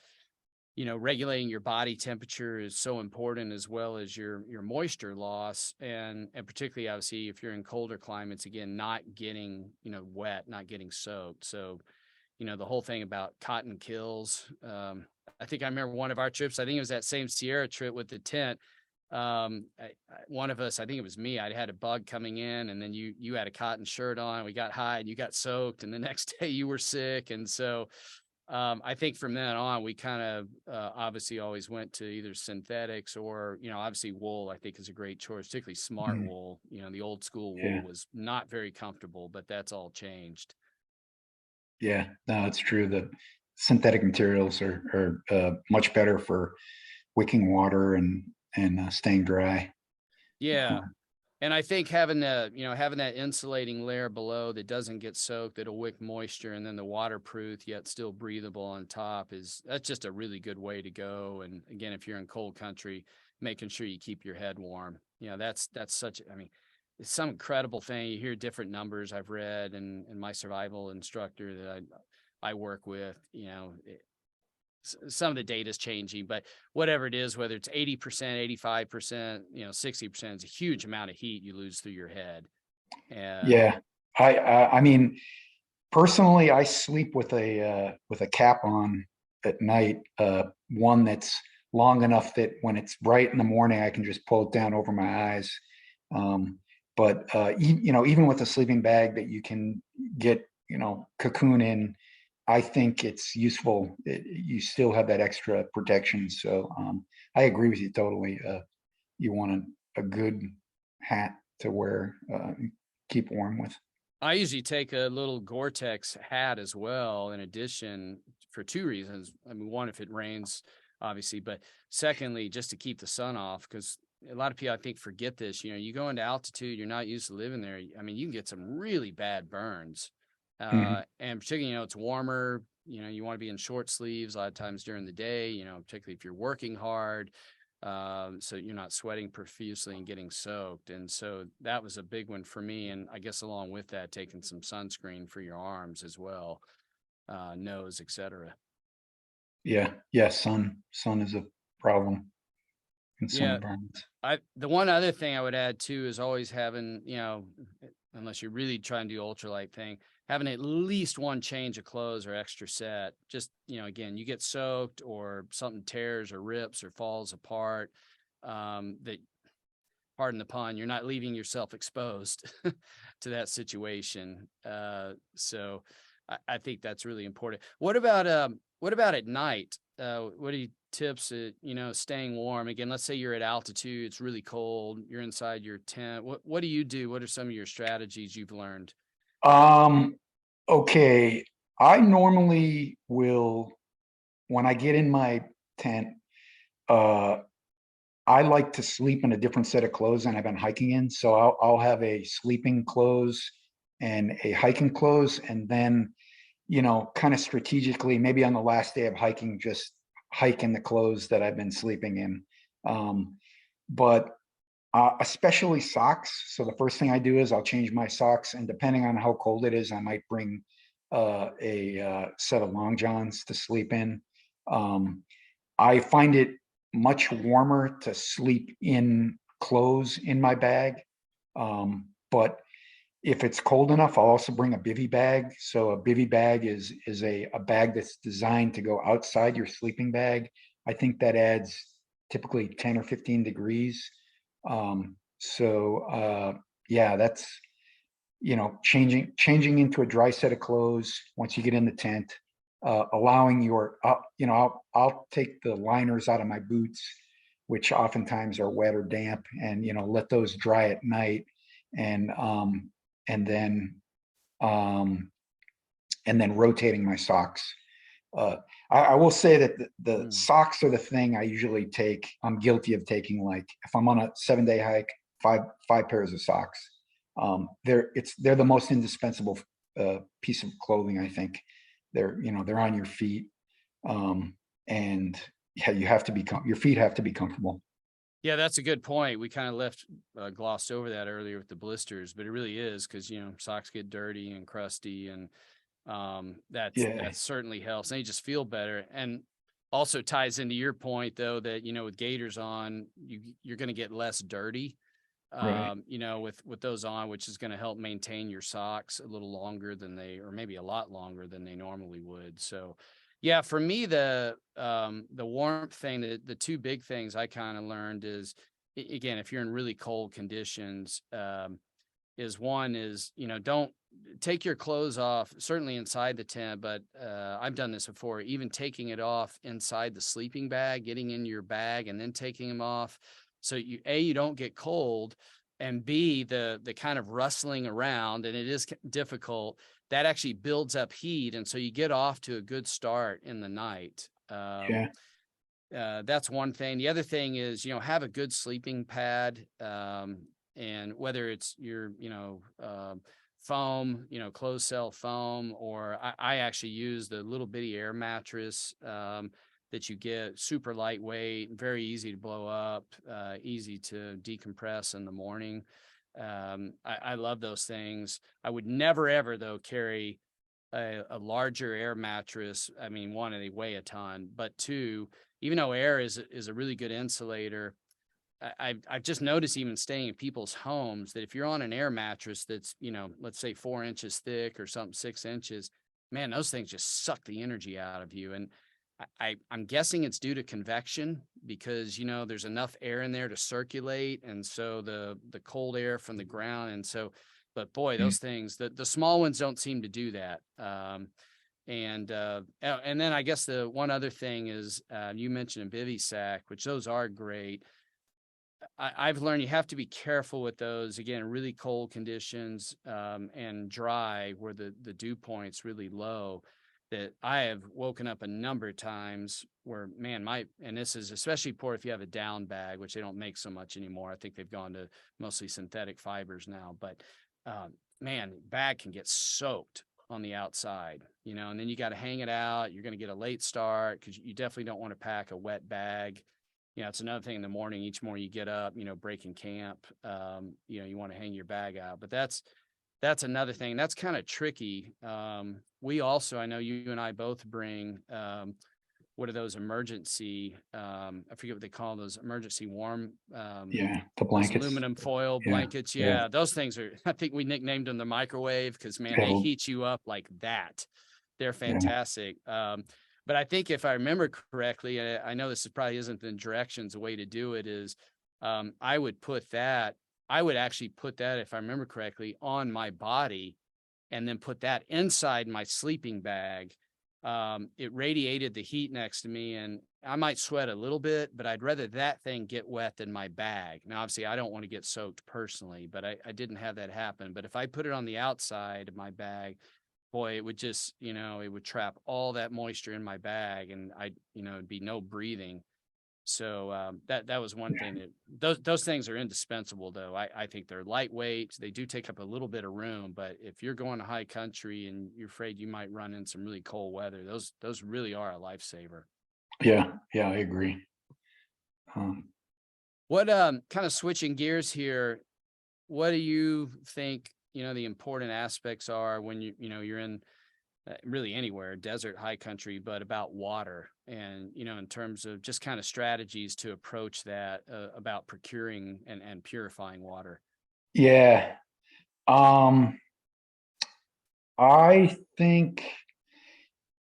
regulating your body temperature is so important, as well as your moisture loss. And particularly, obviously, if you're in colder climates, again, not getting, wet, not getting soaked. So, the whole thing about cotton kills. I think I remember one of our trips, I think it was that same Sierra trip with the tent. One of us, I think it was me, I had a bug coming in, and then you had a cotton shirt on, we got high and you got soaked, and the next day you were sick. And so I think from then on, we kind of obviously always went to either synthetics or, obviously wool, I think is a great choice, particularly smart Mhm. wool. The old school wool Yeah. was not very comfortable, but that's all changed. Yeah. No, it's true that synthetic materials are much better for wicking water and staying dry. Yeah. Um, And I think having that insulating layer below that doesn't get soaked, that'll wick moisture, and then the waterproof yet still breathable on top, that's just a really good way to go. And again, if you're in cold country, making sure you keep your head warm. That's such, I mean, it's some incredible thing. You hear different numbers I've read, and my survival instructor that I work with, some of the data is changing, but whatever it is, whether it's 80%, 85%, 60%, is a huge amount of heat you lose through your head. And yeah. I mean, personally, I sleep with a cap on at night, one that's long enough that when it's bright in the morning, I can just pull it down over my eyes. Um, but even with a sleeping bag that you can get, cocoon in, I think it's useful. You still have that extra protection. So I agree with you totally. You want a good hat to wear, keep warm with. I usually take a little Gore-Tex hat as well, in addition, for two reasons. I mean, one, if it rains, obviously, but secondly, just to keep the sun off, because a lot of people, I think, forget this. You go into altitude, you're not used to living there. I mean, you can get some really bad burns. Mhm. And particularly, it's warmer, you want to be in short sleeves a lot of times during the day, particularly if you're working hard. So you're not sweating profusely and getting soaked. And so that was a big one for me. And I guess along with that, taking some sunscreen for your arms as well, nose, etc. Yeah, yeah, sun is a problem in some Yeah. environments. The one other thing I would add too is always having, unless you're really trying to do ultralight thing, having at least one change of clothes or extra set. Just, again, you get soaked or something tears or rips or falls apart. That, pardon the pun, you're not leaving yourself exposed to that situation. So I think that's really important. What about at night? What are your tips at, staying warm? Again, let's say you're at altitude, it's really cold, you're inside your tent. What do you do? What are some of your strategies you've learned? Um, okay, I normally will when I get in my tent, uh, I like to sleep in a different set of clothes than I've been hiking in. So I'll have a sleeping clothes and a hiking clothes, and then kind of strategically, maybe on the last day of hiking, just hike in the clothes that I've been sleeping in. But especially socks. So the first thing I do is I'll change my socks, and depending on how cold it is, I might bring a set of long johns to sleep in. Um, I find it much warmer to sleep in clothes in my bag. But if it's cold enough, I'll also bring a bivy bag. So a bivy bag is a bag that's designed to go outside your sleeping bag. I think that adds typically 10 or 15 degrees. Yeah, that's, changing into a dry set of clothes once you get in the tent, allowing I'll take the liners out of my boots, which oftentimes are wet or damp, and let those dry at night, and and then um, and then rotating my socks. Uh, I will say that the Mm. socks are the thing I usually take. I'm guilty of taking, like, if I'm on a 7-day hike, five pairs of socks. They're the most indispensable piece of clothing, I think. They're on your feet, and yeah, your feet have to be comfortable. Yeah, that's a good point. We kind of glossed over that earlier with the blisters, but it really is because, socks get dirty and crusty, and Yeah, that certainly helps. And you just feel better. And also ties into your point though, that, with gaiters on, you're going to get less dirty, right. with those on, which is going to help maintain your socks a little longer than or maybe a lot longer than they normally would. So yeah, for me, the warmth thing, the two big things I kind of learned is, again, if you're in really cold conditions, is one is, don't take your clothes off, certainly inside the tent, but I've done this before, even taking it off inside the sleeping bag, getting in your bag and then taking them off. So you don't get cold, and B, the kind of rustling around, and it is difficult, that actually builds up heat. And so you get off to a good start in the night. Yeah, That's one thing. The other thing is, have a good sleeping pad. And whether it's your, foam, closed cell foam, or I actually use the little bitty air mattress that you get, super lightweight, very easy to blow up, easy to decompress in the morning. I love those things. I would never, ever, though, carry a larger air mattress. I mean, one, they weigh a ton, but two, even though air is a really good insulator, I've just noticed, even staying in people's homes, that if you're on an air mattress that's, let's say 4 inches thick or something, 6 inches, man, those things just suck the energy out of you. And I'm guessing it's due to convection, because, there's enough air in there to circulate. And so the cold air from the ground. And so, but boy, yeah, those things, the small ones don't seem to do that. And then I guess the one other thing is, you mentioned a bivy sack, which those are great. I've learned you have to be careful with those, again, really cold conditions, and dry, where the dew point's really low, that I have woken up a number of times where, man, and this is especially poor if you have a down bag, which they don't make so much anymore. I think they've gone to mostly synthetic fibers now, but man, bag can get soaked on the outside, and then you got to hang it out. You're going to get a late start, because you definitely don't want to pack a wet bag. It's another thing in the morning, each morning you get up, breaking camp, you want to hang your bag out, but that's another thing that's kind of tricky. We also, I know you and I both bring, what are those emergency, I forget what they call those, emergency warm, yeah. The those blankets. aluminum foil Yeah, blankets. yeah, Yeah, those things are, I think we nicknamed them the microwave, because man, they yeah, heat you up like that. They're yeah, fantastic. But I think if I remember correctly, and I know this probably isn't the directions, the way to do it is, I would actually put that, if I remember correctly, on my body, and then put that inside my sleeping bag. It radiated the heat next to me, and I might sweat a little bit, but I'd rather that thing get wet than my bag. Now, obviously, I don't want to get soaked personally, but I didn't have that happen. But if I put it on the outside of my bag, boy, it would just, it would trap all that moisture in my bag, and it'd be no breathing. So that was one thing, that those things are indispensable, though. I think they're lightweight. They do take up a little bit of room, but if you're going to high country and you're afraid you might run in some really cold weather, those really are a lifesaver. yeah, yeah. I agree. Um, What kind of switching gears here, what do you think, the important aspects are when you're in really anywhere, desert, high country, but about water. And, in terms of just kind of strategies to approach that, about procuring and purifying water. Yeah. Um, I think,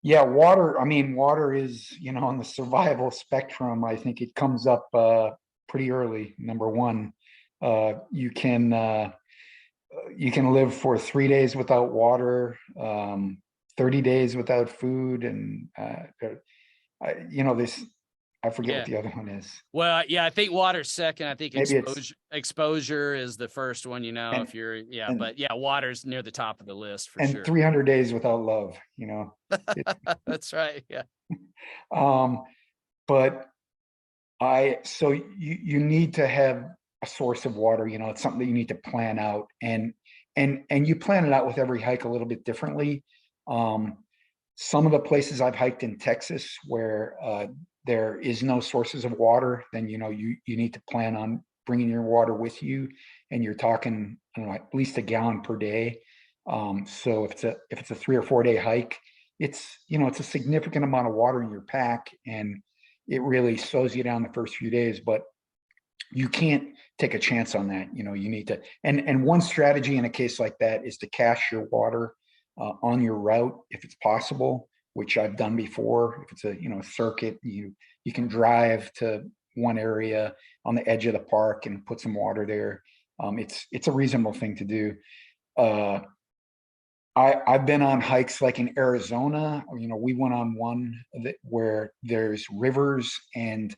yeah, water, I mean, water is, on the survival spectrum. I think it comes up pretty early. Number one, uh, you can uh, you can live for 3 days without water, 30 days without food, and this, I forget what Yeah. the other one is. Well, yeah, I think water's second. I think Maybe it's exposure is the first one, and if you're, yeah, and but yeah, water's near the top of the list for and sure. 300 days without love. It, That's right. Yeah. um, but so you need to have a source of water. It's something that you need to plan out, and you plan it out with every hike a little bit differently. Um, some of the places I've hiked in Texas where there is no sources of water, then you need to plan on bringing your water with you, and you're talking, I don't know, at least a gallon per day. So if it's a 3 or 4 day hike, it's a significant amount of water in your pack, and it really slows you down the first few days. But you can't take a chance on that. You need to, and one strategy in a case like that is to cache your water on your route if it's possible, which I've done before. If it's a circuit, you can drive to one area on the edge of the park and put some water there. It's a reasonable thing to do. Uh, I've been on hikes like in Arizona. We went on one where there's rivers and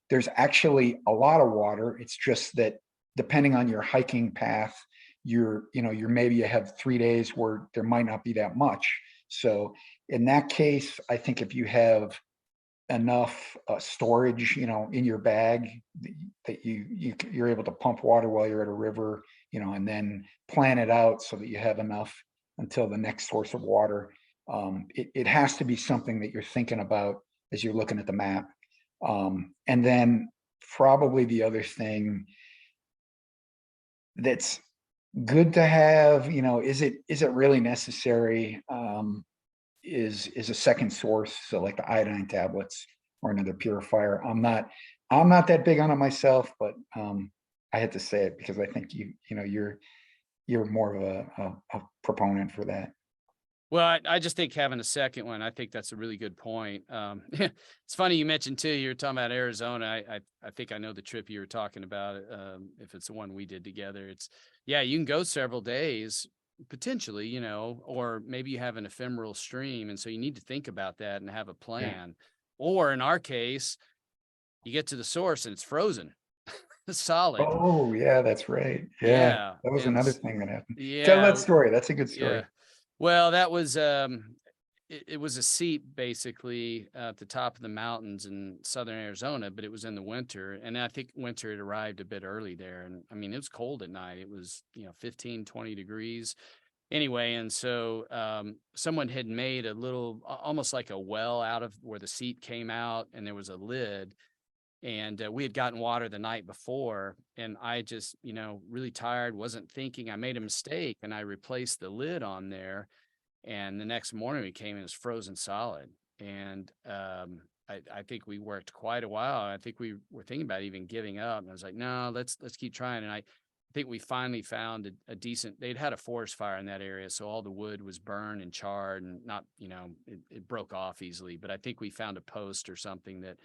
there's actually a lot of water. It's just that depending on your hiking path, you're maybe you have 3 days where there might not be that much. So in that case, I think if you have enough storage, in your bag, that you're able to pump water while you're at a river, and then plan it out so that you have enough until the next source of water. It has to be something that you're thinking about as you're looking at the map. And then probably the other thing that's good to have, is it really necessary? Is a second source, so like the iodine tablets or another purifier. I'm not that big on it myself, but I had to say it because I think you're more of a proponent for that. Well, I just think having a second one, I think that's a really good point. It's funny you mentioned too, you were talking about Arizona. I think I know the trip you were talking about. If it's the one we did together, yeah, you can go several days potentially, or maybe you have an ephemeral stream. And so you need to think about that and have a Yeah. plan. Or in our case, you get to the source and it's frozen. It's solid. Oh, yeah, that's right. Yeah, Yeah. that was And another thing that happened. Tell yeah, that story. That's a good yeah. story. Well, that was it was a seep basically at the top of the mountains in southern Arizona, but it was in the winter. And I think winter had arrived a bit early there. And I mean, it was cold at night. It was, 15, 20 degrees. Anyway, and so someone had made a little, almost like a well out of where the seep came out, and there was a lid. And we had gotten water the night before, and I just, really tired, wasn't thinking. I made a mistake, and I replaced the lid on there. And the next morning we came and it was frozen solid. And I think we worked quite a while. I think we were thinking about even giving up. And I was like, no, let's keep trying. And I think we finally found a decent. They'd had a forest fire in that area, so all the wood was burned and charred, and not, it broke off easily. But I think we found a post or something that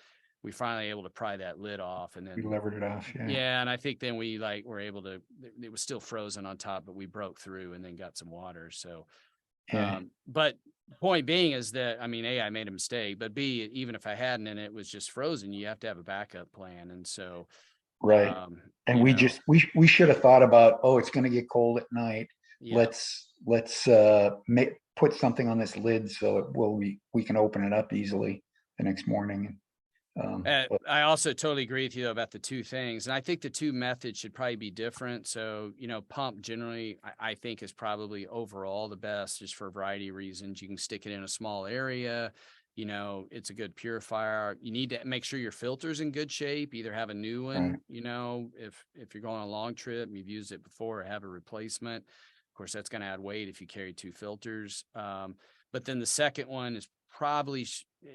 we finally able to pry that lid off, and You then levered it off. Yeah. yeah, and I think then we were able to. It was still frozen on top, but we broke through and then got some water. So Yeah. but point being is that, I mean, A, I made a mistake, but B, even if I hadn't and it was just frozen, you have to have a backup plan. And so, Right. And you we know, just we should have thought about, oh, it's going to get cold at night. yeah. Let's put something on this lid so we can open it up easily the next morning. But I also totally agree with you though, about the two things. And I think the two methods should probably be different. So, pump generally, I think is probably overall the best, just for a variety of reasons. You can stick it in a small area. It's a good purifier. You need to make sure your filter's in good shape, either have a new right, one, if you're going on a long trip, you've used it before, or have a replacement. Of course, that's going to add weight if you carry two filters. But then the second one is probably,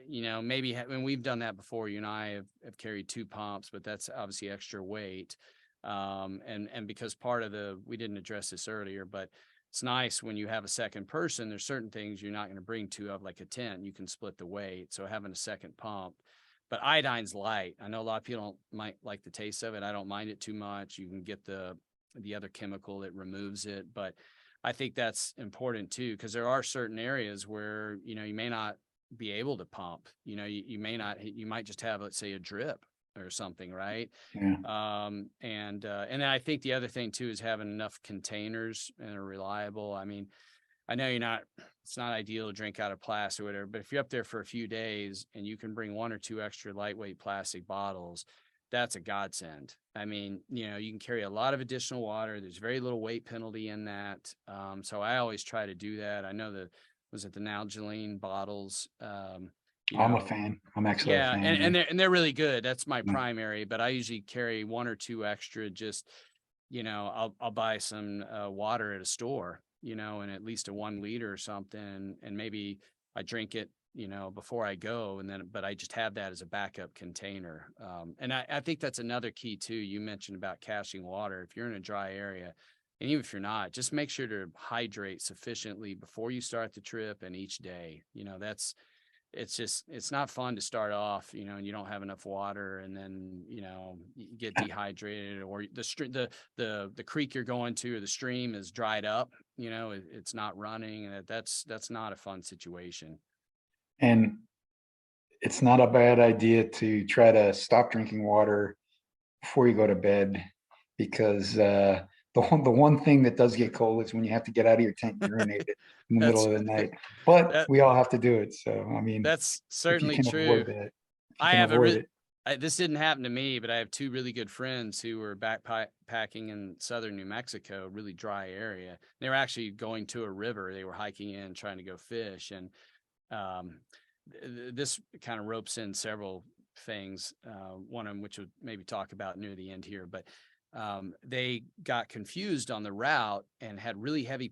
maybe, and we've done that before. You and I have carried 2 pumps, but that's obviously extra weight. And because we didn't address this earlier, but it's nice when you have a second person, there's certain things you're not going to bring 2 of, like a tent, you can split the weight. So having a second pump, but iodine's light. I know a lot of people might like the taste of it. I don't mind it too much. You can get the other chemical that removes it, but I think that's important too, because there are certain areas where, you may not be able to pump, you might just have, let's say, a drip or something, right? Yeah. And then I think the other thing too is having enough containers and are reliable. I mean, I know it's not ideal to drink out of plastic or whatever, but if you're up there for a few days and you can bring 1 or 2 extra lightweight plastic bottles, that's a godsend. I mean, you can carry a lot of additional water. There's very little weight penalty in that. So I always try to do that. I know the Nalgene bottles, I'm a fan. I'm actually a yeah, fan. and they're really good. That's my Yeah. primary, but I usually carry 1 or 2 extra. Just, I'll buy some water at a store, and at least a 1 liter or something, and maybe I drink it, before I go, but I just have that as a backup container. And I think that's another key too. You mentioned about caching water. If you're in a dry area, and even if you're not, just make sure to hydrate sufficiently before you start the trip and each day. It's not fun to start off, and you don't have enough water, and then, you get dehydrated, or the creek you're going to, or the stream is dried up, it's not running, and that's not a fun situation. And it's not a bad idea to try to stop drinking water before you go to bed, because the one thing that does get cold is when you have to get out of your tent and urinate it in the middle That's of the night. But that we all have to do it. So I mean, that's if you certainly can avoid true. that, if you I can have a avoid it. this didn't happen to me, but I have 2 really good friends who were backpacking in southern New Mexico, really dry area. They were actually going to a river. They were hiking in, trying to go fish. And um, this kind of ropes in several things, one of them, which we'll maybe talk about near the end here, but they got confused on the route and had really heavy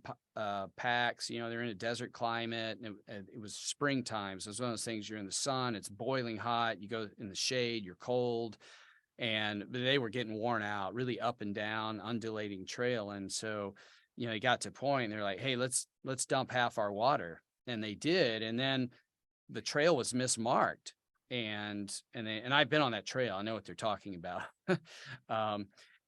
packs. They're in a desert climate, and it was springtime. So it's one of those things, you're in the sun, it's boiling hot, you go in the shade, you're cold. But they were getting worn out, really up and down, undulating trail. And so, they got to a point, they're like, hey, let's dump half our water. And they did. And then the trail was mismarked. And I've been on that trail. I know what they're talking about.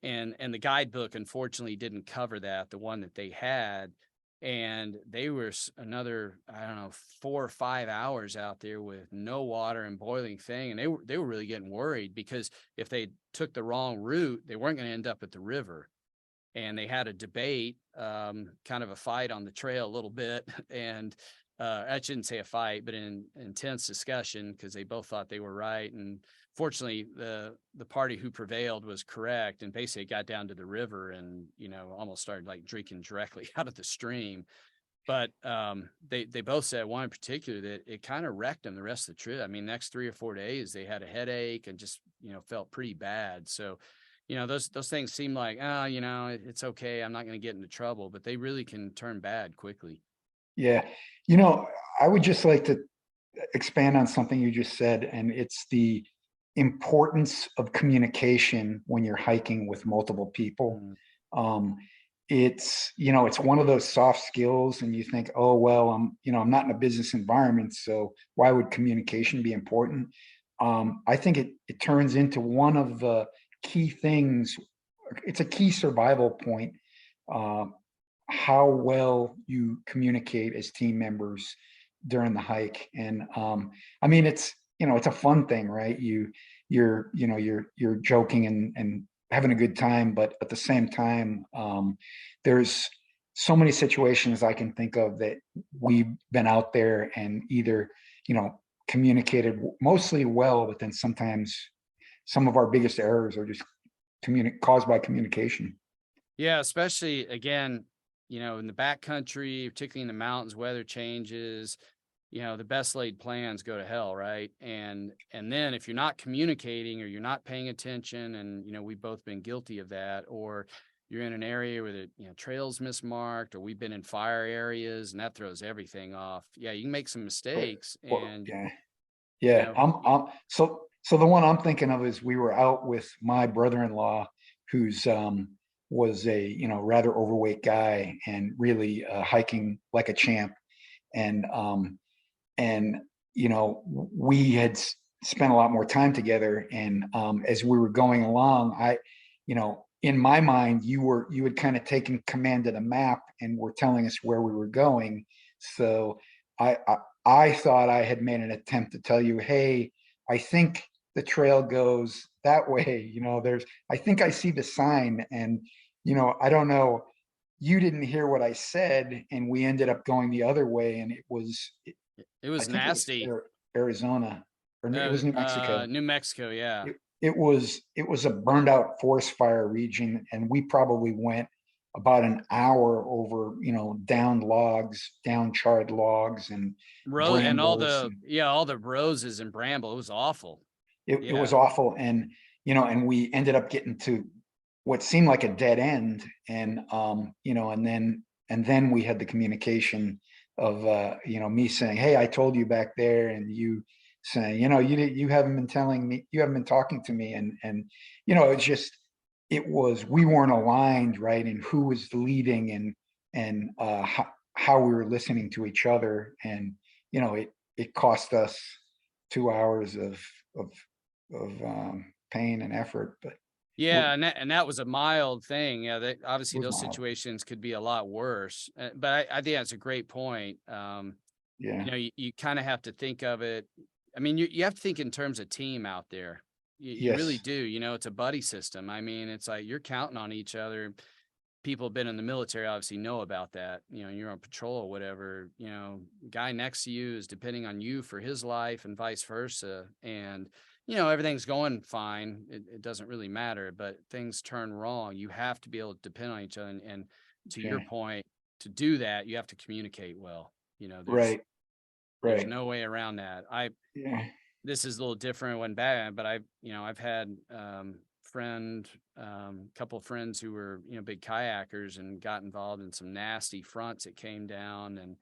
And the guidebook unfortunately didn't cover that, the one that they had. And they were another, I don't know, 4 or 5 hours out there with no water and boiling thing. And they were really getting worried, because if they took the wrong route, they weren't going to end up at the river. And they had a debate, kind of a fight on the trail a little bit. And I shouldn't say a fight, but an intense discussion, because they both thought they were right. And fortunately, the party who prevailed was correct, and basically it got down to the river, and almost started like drinking directly out of the stream. But they both said, one in particular, that it kind of wrecked them the rest of the trip. I mean, next 3 or 4 days they had a headache and just felt pretty bad. So those things seem like, it's okay, I'm not going to get into trouble, but they really can turn bad quickly. Yeah. I would just like to expand on something you just said, and it's the importance of communication when you're hiking with multiple people. Mm. Um, it's one of those soft skills, and you think, oh, well, I'm not in a business environment, so why would communication be important? I think it turns into one of the key things. It's a key survival point. Uh, how well you communicate as team members during the hike. And I mean, it's a fun thing, right? You're joking and having a good time, but at the same time, there's so many situations I can think of that we've been out there and either communicated mostly well, but then sometimes some of our biggest errors are just caused by communication. Yeah, especially again, in the backcountry, particularly in the mountains, weather changes, the best laid plans go to hell, right? And then if you're not communicating, or you're not paying attention, and we've both been guilty of that, or you're in an area where the, trails mismarked, or we've been in fire areas, and that throws everything off. Yeah, you can make some But, mistakes, well, and yeah, you yeah. know, So the one I'm thinking of is we were out with my brother-in-law, who's was a rather overweight guy and really hiking like a champ, and and we had spent a lot more time together, and as we were going along, in my mind, you had kind of taken command of the map and were telling us where we were going. So I thought I had made an attempt to tell you, hey, I think the trail goes that way. I think I see the sign, and I don't know. You didn't hear what I said, and we ended up going the other way, and it I was think it was nasty. Arizona, or it was New Mexico. New Mexico, yeah. It was a burned out forest fire region, and we probably went about an hour over, down logs, down charred logs, and And brambles. And all the roses and bramble. It was awful. it Yeah. was awful. And we ended up getting to what seemed like a dead end. And we had the communication of, me saying, hey, I told you back there, and you saying, you haven't been telling me, you haven't been talking to me. We weren't aligned, right, in who was leading, and how we were listening to each other. And it cost us 2 hours of pain and effort, but Yeah, and that was a mild thing. Yeah, that it obviously was those mild. situations could be a lot worse. But I think that's a great point. Yeah. You kind of have to think of it. I mean, you have to think in terms of team out there. You really Yes. do. It's a buddy system. I mean, it's like you're counting on each other. People have been in the military obviously know about that. You're on patrol or whatever. Guy next to you is depending on you for his life and vice versa. And everything's going fine. It doesn't really matter, but things turn wrong. You have to be able to depend on each other. And to your Okay. point, to do that, you have to communicate well. There's Right. there's Right. no way around that. Yeah. This is a little different when bad, but I've had couple of friends who were, big kayakers and got involved in some nasty fronts that came down, and,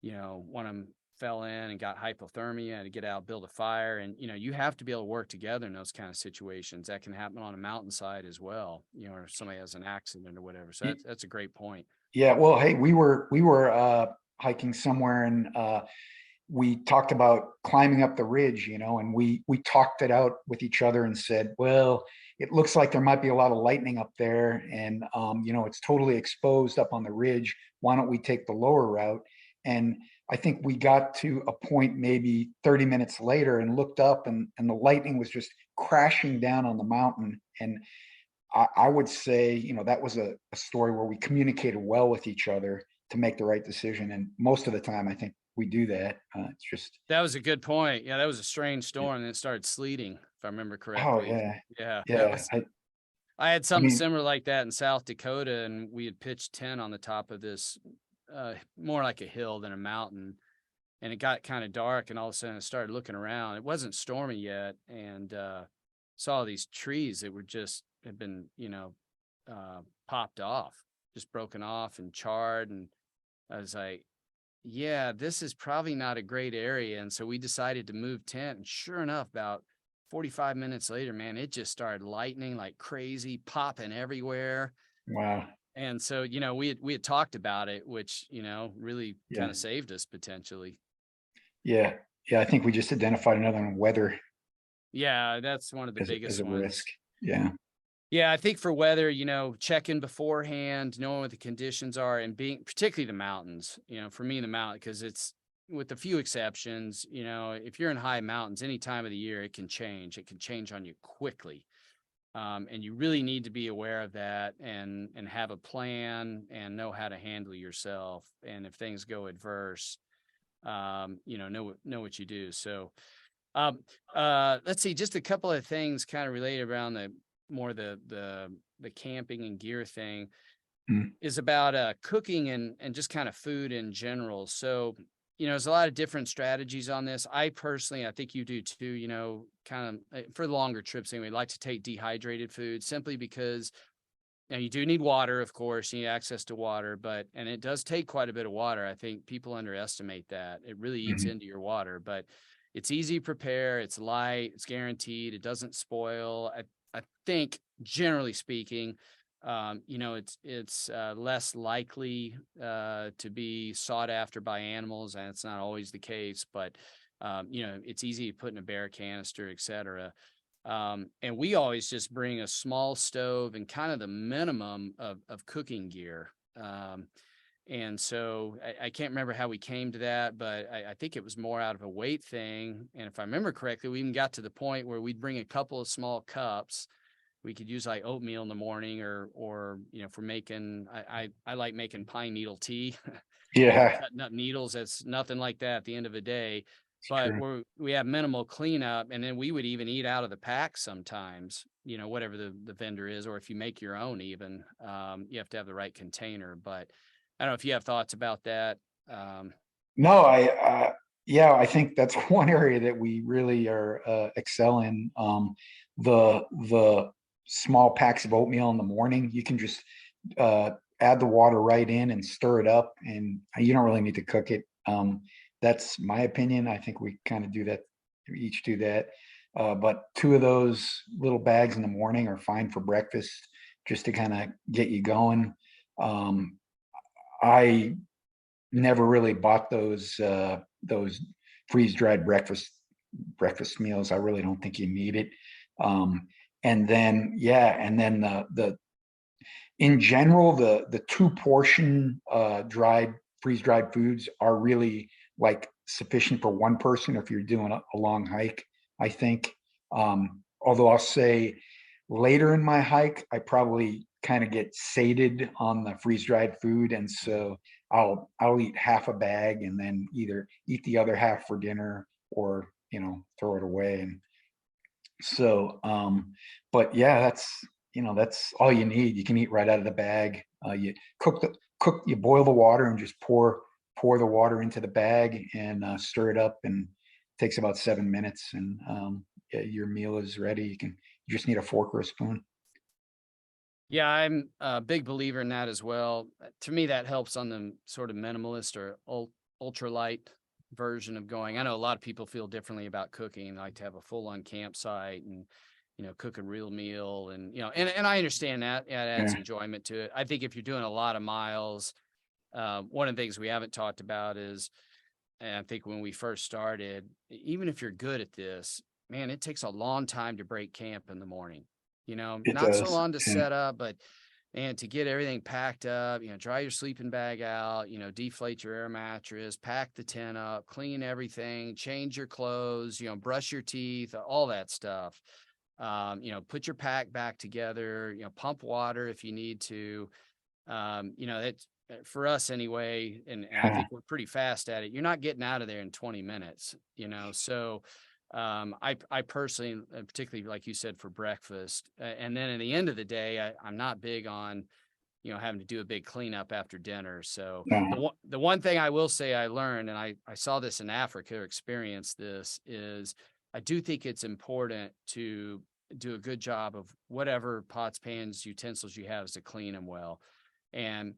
one of them fell in and got hypothermia, and to get out, build a fire. And, you have to be able to work together in those kind of situations. That can happen on a mountainside as well, or somebody has an accident or whatever. So that's a great point. Yeah. Well, hey, we were hiking somewhere, and we talked about climbing up the ridge, and we talked it out with each other and said, well, it looks like there might be a lot of lightning up there, and it's totally exposed up on the ridge. Why don't we take the lower route? And I think we got to a point maybe 30 minutes later and looked up, and the lightning was just crashing down on the mountain. And I would say, that was a story where we communicated well with each other to make the right decision. And most of the time, I think we do that. It's just, That was a good point. Yeah, that was a strange storm, and it started sleeting, if I remember oh correctly. yeah, Yeah, that yeah. was. I had I something mean, similar like that in South Dakota, and we had pitched tent on the top of this, more like a hill than a mountain, and it got kind of dark, and all of a sudden I started looking around. It wasn't stormy yet, and saw these trees that had been, popped off, just broken off and charred, and I was like, yeah, this is probably not a great area. And so we decided to move tent. And sure enough, about 45 minutes later, man, it just started lightning like crazy, popping everywhere. wow. And so, we had talked about it, which, really kind Yeah, of saved us potentially. yeah, yeah. I think we just identified another one, weather, Yeah, that's one of the as biggest a risk. ones. Yeah, Yeah, I think for weather, checking beforehand, knowing what the conditions are, and being particularly the mountains, for me, the mountain, because it's with a few exceptions, if you're in high mountains, any time of the year, it can change. It can change on you quickly. And you really need to be aware of that, and have a plan and know how to handle yourself. And if things go adverse, know what you do. So, let's see, just a couple of things kind of related around the camping and gear thing mm, is about cooking and just kind of food in general. So, there's a lot of different strategies on this. I personally, I think you do too, kind of for longer trips anyway, like to take dehydrated food, simply because Now you do need water, of course, you need access to water, and it does take quite a bit of water. I think people underestimate that. It really eats Mhm. into your water, but it's easy to prepare. It's light. It's guaranteed. It doesn't spoil. I think generally speaking, it's less likely to be sought after by animals, and it's not always the case, but it's easy to put in a bear canister, etc. And we always just bring a small stove and kind of the minimum of cooking gear. And so I can't remember how we came to that, but I think it was more out of a weight thing. And if I remember correctly, we even got to the point where we'd bring a couple of small cups. We could use like oatmeal in the morning, or if we're making, I like making pine needle tea, Yeah, cutting up needles. That's nothing like that at the end of the day. it's But true. we have minimal cleanup, and then we would even eat out of the pack sometimes, whatever the vendor is, or if you make your own, even you have to have the right container. But I don't know if you have thoughts about that. Um, No, yeah, I think that's one area that we really are excel in. The small packs of oatmeal in the morning, you can just add the water right in and stir it up, and you don't really need to cook it. That's my opinion. I think we kind of do that. We each do that. But two of those little bags in the morning are fine for breakfast, just to kind of get you going. I never really bought those freeze-dried breakfast meals. I really don't think you need it. Um, and then yeah, and then the in general, the two portion dried freeze-dried foods are really like sufficient for one person if you're doing a long hike, I think. Although I'll say later in my hike, I probably kind of get sated on the freeze-dried food, and so I'll eat half a bag and then either eat the other half for dinner or throw it away. And so, but yeah, that's all you need. You can eat right out of the bag. You you boil the water and just pour the water into the bag and stir it up, and it takes about 7 minutes, and yeah, your meal is ready. You just need a fork or a spoon. Yeah, I'm a big believer in that as well. To me, that helps on the sort of minimalist or ultralight version of going. I know a lot of people feel differently about cooking, like to have a full on campsite and cook a real meal, and and I understand that. Yeah, it adds Yeah, enjoyment to it. I think if you're doing a lot of miles, one of the things we haven't talked about is, and I think when we first started, even if you're good at this, man, it takes a long time to break camp in the morning. it Not so does. long to Yeah. set up, but man, to get everything packed up, dry your sleeping bag out, deflate your air mattress, pack the tent up, clean everything, change your clothes, brush your teeth, all that stuff. Put your pack back together, pump water if you need to. It's for us anyway, and I Yeah. think we're pretty fast at it. You're not getting out of there in 20 minutes, so I personally, particularly like you said, for breakfast, and then at the end of the day, I'm not big on having to do a big cleanup after dinner. So No. the one thing I will say I learned, and I saw this in Africa or experienced this, is I do think it's important to do a good job of whatever pots, pans, utensils you have, is to clean them well. And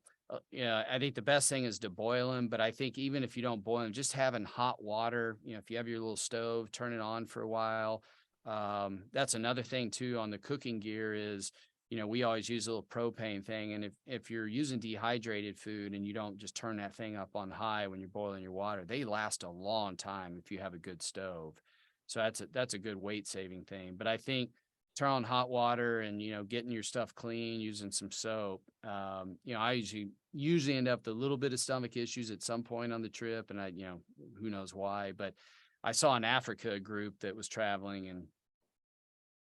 yeah, I think the best thing is to boil them, but I think even if you don't boil them, just having hot water, if you have your little stove, turn it on for a while. That's another thing too on the cooking gear is, we always use a little propane thing. And if you're using dehydrated food and you don't just turn that thing up on high when you're boiling your water, they last a long time if you have a good stove. So that's a good weight saving thing. But I think turn on hot water and getting your stuff clean using some soap. I usually end up with a little bit of stomach issues at some point on the trip, and I who knows why. But I saw in Africa a group that was traveling, and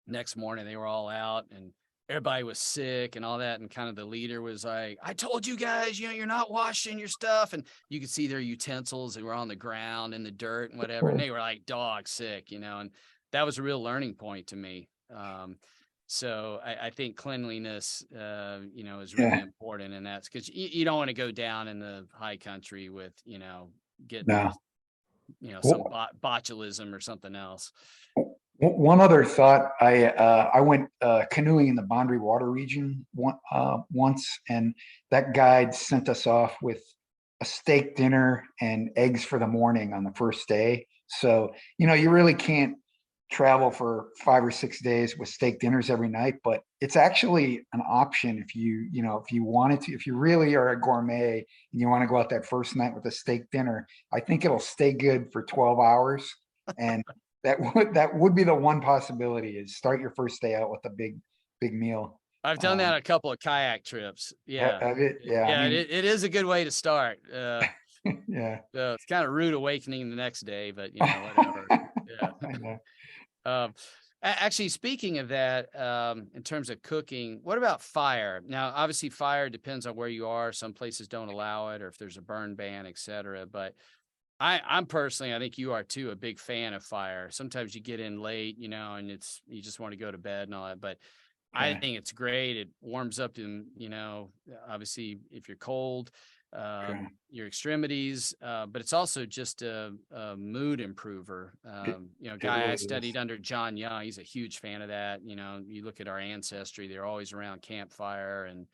next morning they were all out and everybody was sick and all that, and kind of the leader was like, I told you guys, you're not washing your stuff, and you could see their utensils that were on the ground in the dirt and whatever, and they were like dog sick, and that was a real learning point to me. So I think cleanliness is really Yeah. important, and that's because you don't want to go down in the high country with getting No. some Well, botulism or something else. One other thought, I went canoeing in the Bondry Water region once, and that guide sent us off with a steak dinner and eggs for the morning on the first day. So, you really can't travel for 5 or 6 days with steak dinners every night, but it's actually an option if you wanted to, if you really are a gourmet and you want to go out that first night with a steak dinner. I think it'll stay good for 12 hours. And that would be the one possibility, is start your first day out with a big meal. I've done that Um, a couple of kayak trips. Yeah. have it, yeah. I Yeah, mean, it is a good way to start. yeah. So it's kind of rude awakening the next day, but whatever. Yeah. I know. Um, Actually, speaking of that, in terms of cooking, what about fire? Now, obviously, fire depends on where you are. Some places don't allow it, or if there's a burn ban, et cetera. But I'm personally, I think you are too, a big fan of fire. Sometimes you get in late, and you just want to go to bed and all that. But I Yeah. think it's great. It warms up and, obviously if you're cold, Okay. your extremities, but it's also just a mood improver. It, it Guy I really is. studied under John Young, he's a huge fan of that. You look at our ancestry, they're always around campfire and,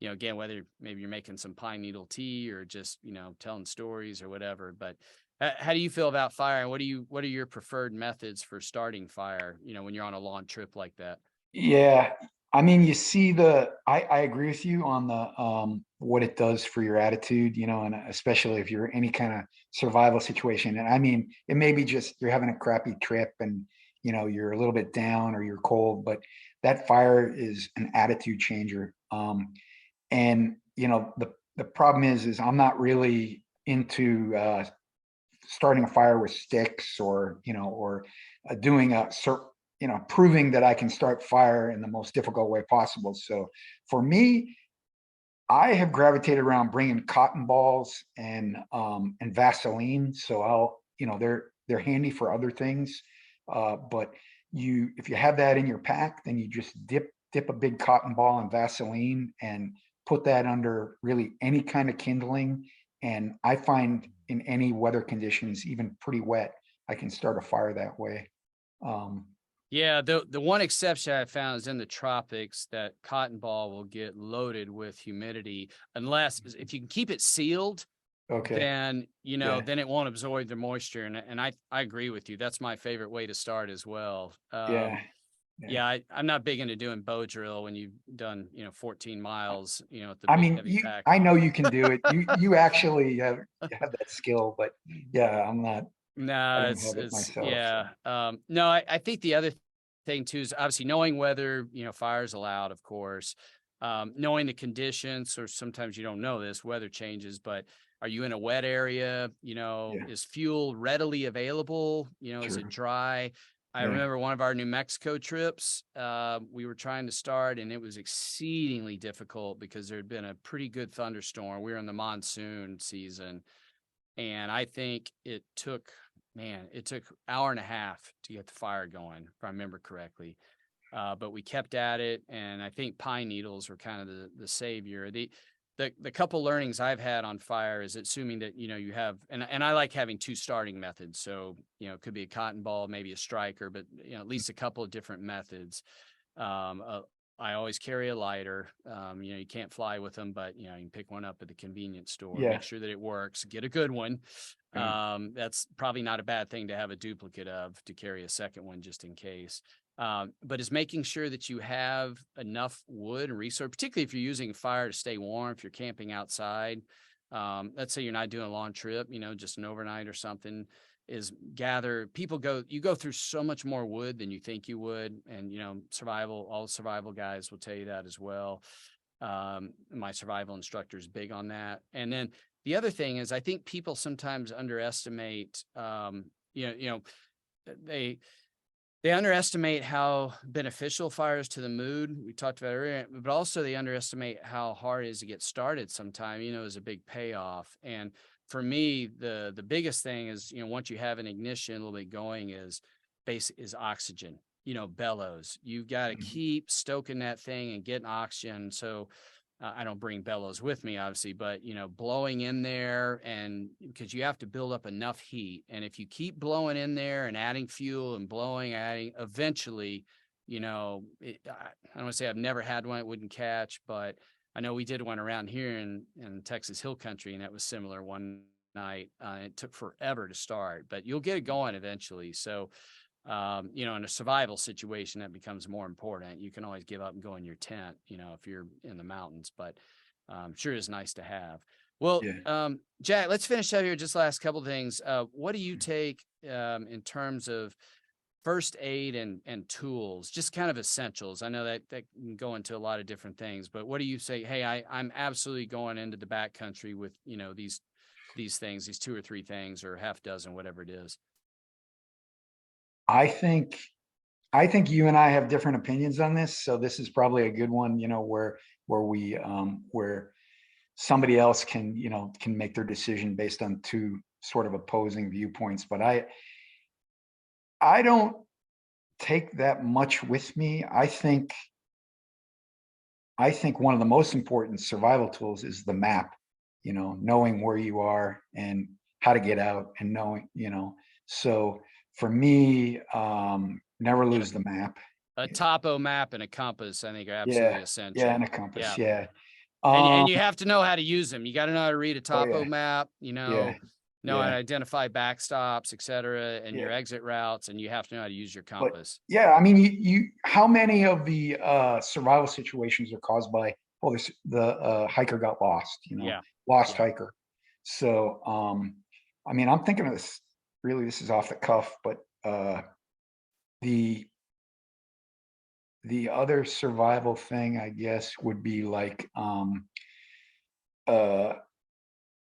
again, whether maybe you're making some pine needle tea or just, telling stories or whatever, but how do you feel about fire? And what are your preferred methods for starting fire, when you're on a long trip like that? Yeah, I mean, you see I agree with you on the what it does for your attitude, and especially if you're in any kind of survival situation. And I mean, it may be just you're having a crappy trip and you're a little bit down or you're cold, but that fire is an attitude changer. And the problem is I'm not really into starting a fire with sticks, or doing proving that I can start fire in the most difficult way possible. So for me, I have gravitated around bringing cotton balls and Vaseline. So they're handy for other things. But if you have that in your pack, then you just dip a big cotton ball in Vaseline and put that under really any kind of kindling. And I find in any weather conditions, even pretty wet, I can start a fire that way. Um, Yeah, the one exception I found is in the tropics that cotton ball will get loaded with humidity unless if you can keep it sealed, okay. then Yeah. then it won't absorb the moisture. And I agree with you. That's my favorite way to start as well. Yeah. Yeah. Yeah, I'm not big into doing bow drill when you've done 14 miles, with the I big mean, heavy pack I know on. you can do it. You actually have that skill, but yeah, I No, don't it's have it it's myself. So yeah. No, I think the other thing too is obviously knowing whether, fire's allowed, of course. Knowing the conditions, or sometimes you don't know this, weather changes, but are you in a wet area? yeah, Is fuel readily available? Is it true. dry? I Yeah. remember one of our New Mexico trips, we were trying to start and it was exceedingly difficult because there had been a pretty good thunderstorm. We were in the monsoon season. And I think it took hour and a half to get the fire going, if I remember correctly. But we kept at it, and I think pine needles were kind of the savior. The couple learnings I've had on fire is assuming that you have, and I like having two starting methods. So it could be a cotton ball, maybe a striker, but at least a couple of different methods. Um, uh, I always carry a lighter. You can't fly with them, but you can pick one up at the convenience store. Yeah. Make sure that it works. Get a good one. Yeah. That's probably not a bad thing to have a duplicate of, to carry a second one just in case. But is making sure that you have enough wood and resource, particularly if you're using fire to stay warm, if you're camping outside. Let's say you're not doing a long trip, just an overnight or something, is you go through so much more wood than you think you would. And, all survival guys will tell you that as well. My survival instructor is big on that. And then the other thing is I think people sometimes underestimate, they, they underestimate how beneficial fire is to the mood. We talked about earlier, but also they underestimate how hard it is to get started sometime, is a big payoff. And for me, the biggest thing is, once you have an ignition a little bit going is oxygen, bellows. You've got to Mhm. keep stoking that thing and getting oxygen. So I don't bring bellows with me, obviously, but blowing in there, and because you have to build up enough heat. And if you keep blowing in there and adding fuel and adding, eventually, I don't want to say I've never had one it wouldn't catch, but I know we did one around here in Texas Hill Country, and that was similar one night. It took forever to start, but you'll get it going eventually. So, in a survival situation, that becomes more important. You can always give up and go in your tent, if you're in the mountains, but sure is nice to have. Well, Yeah. Jack, let's finish up here. Just last couple of things. What do you take in terms of first aid and tools, just kind of essentials? I know that can go into a lot of different things, but what do you say? Hey, I'm absolutely going into the backcountry with, these things, these 2 or 3 things, or half dozen, whatever it is. I think you and I have different opinions on this, so this is probably a good one, where somebody else can make their decision based on 2 sort of opposing viewpoints. But I don't take that much with me. I think one of the most important survival tools is the map, knowing where you are and how to get out, and knowing. So for me, never Yeah. lose the map. A topo map and a compass, I think, are absolutely Yeah, yeah, essential. and a compass, Yeah. yeah. And Um, you have to know how to use them. You got to know how to read a oh, topo yeah, map, yeah, know how to yeah, identify backstops, et cetera, and yeah. your exit routes, and you have to know how to use your But compass. yeah, I mean, how many of the survival situations are caused by, well, the hiker got lost, Yeah. lost Yeah. hiker. So, I mean, I'm thinking of this, really, this is off the cuff, but the other survival thing, I guess, would be like uh,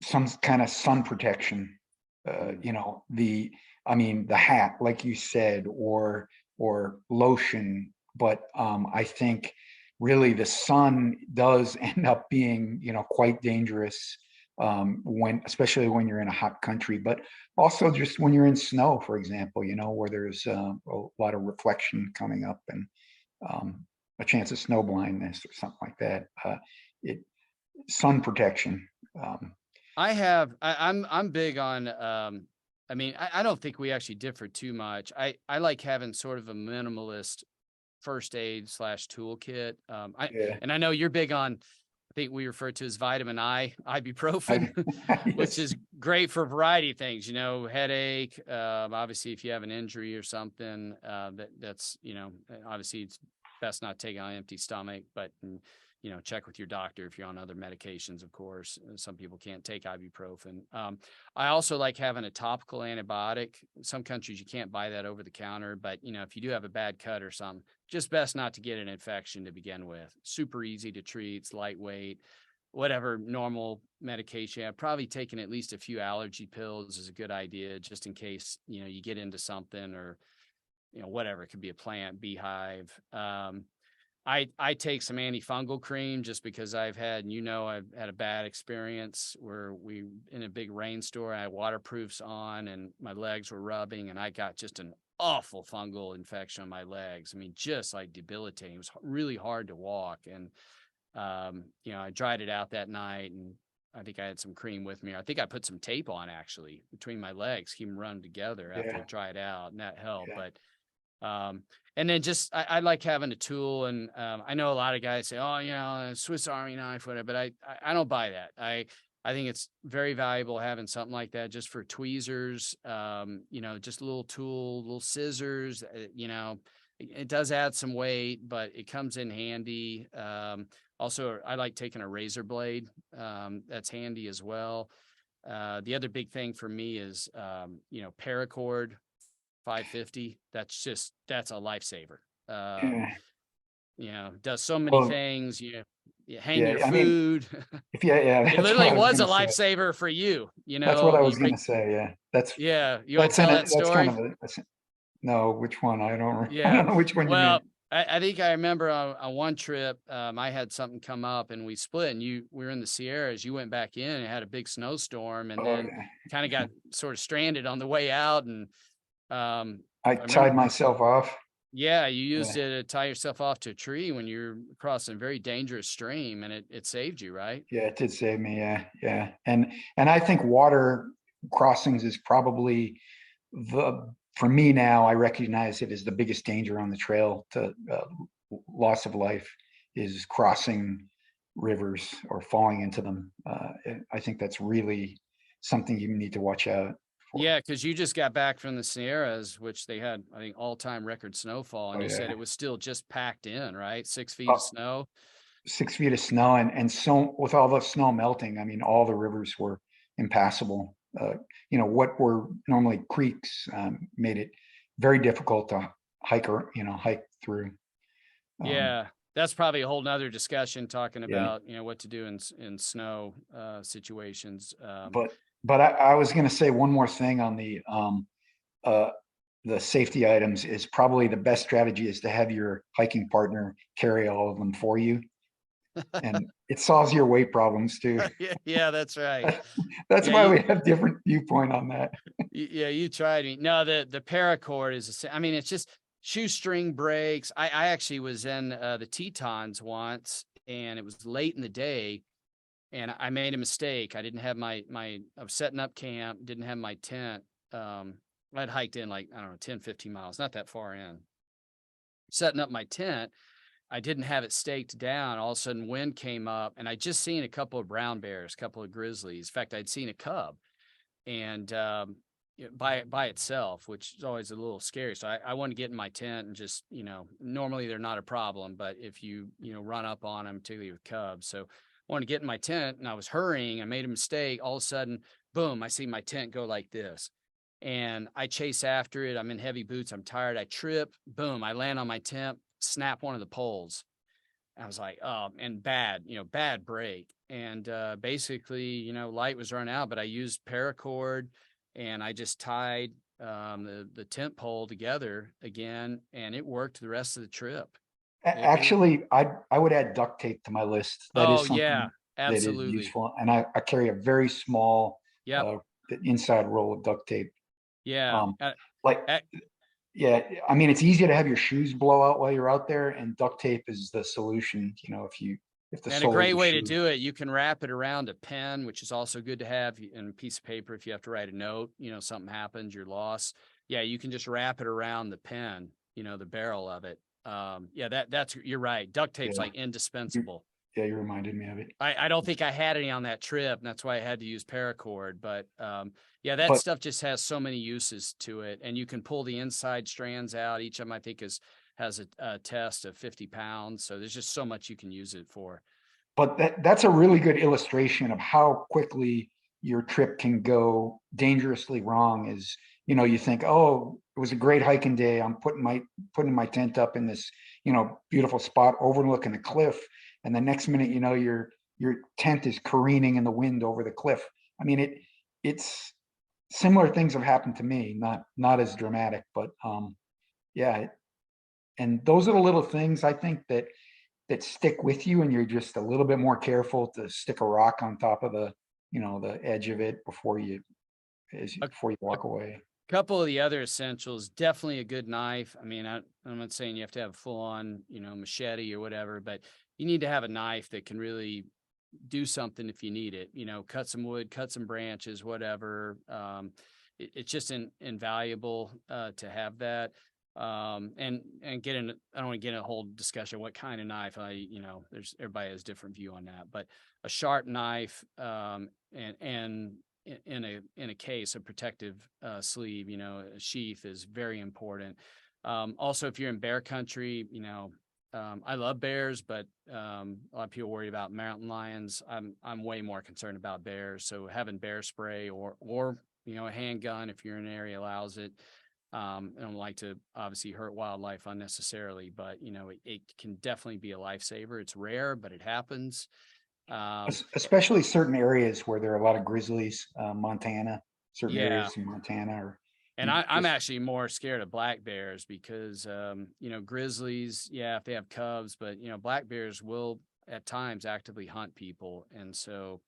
some kind of sun protection. Mm. I mean, the hat, like you said, or lotion. But I think really the sun does end up being, quite dangerous, especially when you're in a hot country, but also just when you're in snow, for example, where there's a lot of reflection coming up, and a chance of snow blindness or something like that. It Sun protection. Um, I'm big on, I mean, I don't think we actually differ too much. I like having sort of a minimalist first aid / toolkit. yeah, And I know you're big on, I think we refer to as vitamin ibuprofen, which yes, is great for a variety of things, headache. Obviously, if you have an injury or something, that's, obviously it's best not taking on an empty stomach, but, check with your doctor if you're on other medications, of course. Some people can't take ibuprofen. I also like having a topical antibiotic. Some countries you can't buy that over the counter, but, if you do have a bad cut or something, just best not to get an infection to begin with. Super easy to treat, it's lightweight. Whatever normal medication, I've probably taken at least a few allergy pills is a good idea, just in case, you get into something, or, whatever. It could be a plant, beehive. I take some antifungal cream just because I've had a bad experience where we, in a big rainstorm, I had waterproofs on and my legs were rubbing, and I got just an awful fungal infection on my legs. I mean, just like debilitating. It was really hard to walk. And, I dried it out that night, and I think I had some cream with me. I think I put some tape on actually between my legs, keep them run together after yeah, it dried out, and that helped. yeah, But and then just I like having a tool, and I know a lot of guys say, oh, a Swiss Army knife, whatever, but I don't buy that. I think it's very valuable having something like that just for tweezers, just a little tool, little scissors. It does add some weight, but it comes in handy. Also, I like taking a razor blade. That's handy as well. The other big thing for me is, paracord 550. That's a lifesaver. yeah. Does so many Well, things. You hang your yeah. I mean, food. if yeah, It that's what literally I was was a gonna say. lifever for you. That's what I You was break. gonna say. Yeah, Yeah. You want to tell that that's kind story? of no. Which one? I Yeah. don't know which one you Well, mean. I think I remember on one trip, I had something come up and we split, and we were in the Sierras. You went back in and had a big snowstorm, and Oh then yeah, kind of got sort of stranded on the way out. And I I tied remember myself off. Yeah, you Yeah, used it to tie yourself off to a tree when you're crossing a very dangerous stream, and it saved you, right? yeah, it did save me. Yeah, yeah, and I think water crossings is probably the for me now. I recognize it as the biggest danger on the trail to loss of life is crossing rivers or falling into them. I think that's really something you need to watch out for. Yeah, because you just got back from the Sierras, which they had, I think, all-time record snowfall, Oh and you said yeah. it was still just packed in, right? 6 feet of Uh, snow. 6 feet of snow and so with all the snow melting, I mean, all the rivers were impassable. What were normally creeks made it very difficult to hike through. Um, Yeah, that's probably a whole nother discussion talking yeah, about, what to do in snow situations. but I was going to say one more thing on uh, the safety items is probably the best strategy is to have your hiking partner carry all of them for you, and it solves your weight problems too. Yeah, yeah, that's right. That's Yeah, why we have different viewpoint on that. yeah, you tried me. No, the paracord is I mean, it's just shoestring brakes. I actually was in the Tetons once, and it was late in the day, and I made a mistake. I didn't have I was setting up camp, didn't have my tent. Um, I'd hiked in like, I don't know, 10, 15 miles, not that far in. Setting up my tent, I didn't have it staked down. All of a sudden, wind came up, and I just seen a couple of brown bears, a couple of grizzlies. In fact, I'd seen a cub, and by itself, which is always a little scary. So I want to get in my tent and just, normally they're not a problem, but if you run up on them, particularly with cubs. So I wanted to get in my tent, and I was hurrying. I made a mistake. All of a sudden, boom! I see my tent go like this, and I chase after it. I'm in heavy boots. I'm tired. I trip. Boom! I land on my tent, snap one of the poles. I was like, oh, and bad break. And basically, light was run out, but I used paracord, and I just tied the tent pole together again, and it worked the rest of the trip. It Actually, I would add duct tape to my list. That Oh is yeah, something that is absolutely. useful, and I carry a very small Yep. uh, inside roll of duct tape. Yeah. Um, like, Uh, yeah, I mean, it's easier to have your shoes blow out while you're out there, and duct tape is the solution. If the And a sole of great your way to shoe. do it, you can wrap it around a pen, which is also good to have, and a piece of paper if you have to write a note, something happens, you're lost. Yeah, you can just wrap it around the pen, the barrel of it. Yeah, that's you're right. Duct tape's Yeah, like you, indispensable. yeah, you reminded me of it. I don't think I had any on that trip, and that's why I had to use paracord. But yeah, that But stuff just has so many uses to it, and you can pull the inside strands out. Each of them, I think, has a test of 50 pounds. So there's just so much you can use it for. that's a really good illustration of how quickly your trip can go dangerously wrong. Is you think, oh, it was a great hiking day. I'm putting my tent up in this beautiful spot overlooking a cliff, and the next minute, your tent is careening in the wind over the cliff. I mean, it's similar things have happened to me, not as dramatic, but yeah. And those are the little things I think that stick with you, and you're just a little bit more careful to stick a rock on top of the edge of it A, before you a walk away. couple of the other essentials, definitely a good knife. I mean, I'm not saying you have to have a full on, machete or whatever, but you need to have a knife that can really do something if you need it, cut some wood, cut some branches, whatever. It's just invaluable to have that. And I don't want to get in a whole discussion what kind of knife. There's everybody has different view on that, but a sharp knife, and in a case, a protective sleeve, a sheath is very important. Also, if you're in bear country, I love bears, but a lot of people worry about mountain lions. I'm way more concerned about bears. So having bear spray or a handgun if you're in an area allows it. I don't like to obviously hurt wildlife unnecessarily, but it can definitely be a lifesaver. It's rare, but it happens. Um, Especially certain areas where there are a lot of grizzlies, certain yeah, areas in Montana, or and you I'm just actually more scared of black bears because, grizzlies, yeah, if they have cubs, but, black bears will at times actively hunt people. And so,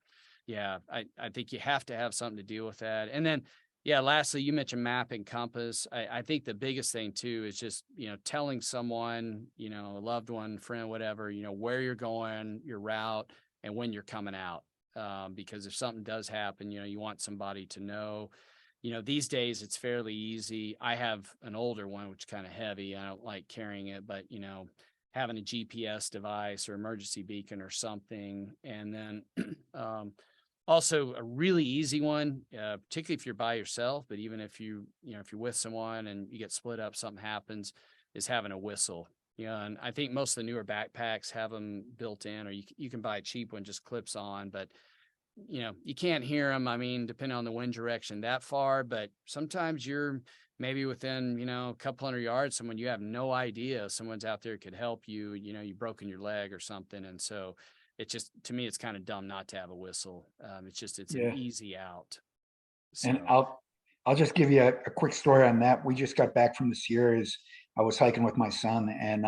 yeah, I think you have to have something to deal with that. And then Yeah. Lastly, you mentioned map and compass. I think the biggest thing too is just, telling someone, a loved one, friend, whatever, where you're going, your route, and when you're coming out. Because if something does happen, you want somebody to know. These days it's fairly easy. I have an older one, which is kind of heavy. I don't like carrying it, but having a GPS device or emergency beacon or something. And then also a really easy one, particularly if you're by yourself, but even if if you're with someone and you get split up, something happens, is having a whistle. And I think most of the newer backpacks have them built in, or you can buy a cheap one, just clips on, but you can't hear them. I mean, depending on the wind direction that far, but sometimes you're maybe within, a couple hundred yards, someone you have no idea someone's out there could help you, you've broken your leg or something. And so it's just, to me, it's kind of dumb not to have a whistle. It's an Yeah. easy out. And So, I'll just give you a quick story on that. We just got back from the Sierras. I was hiking with my son, and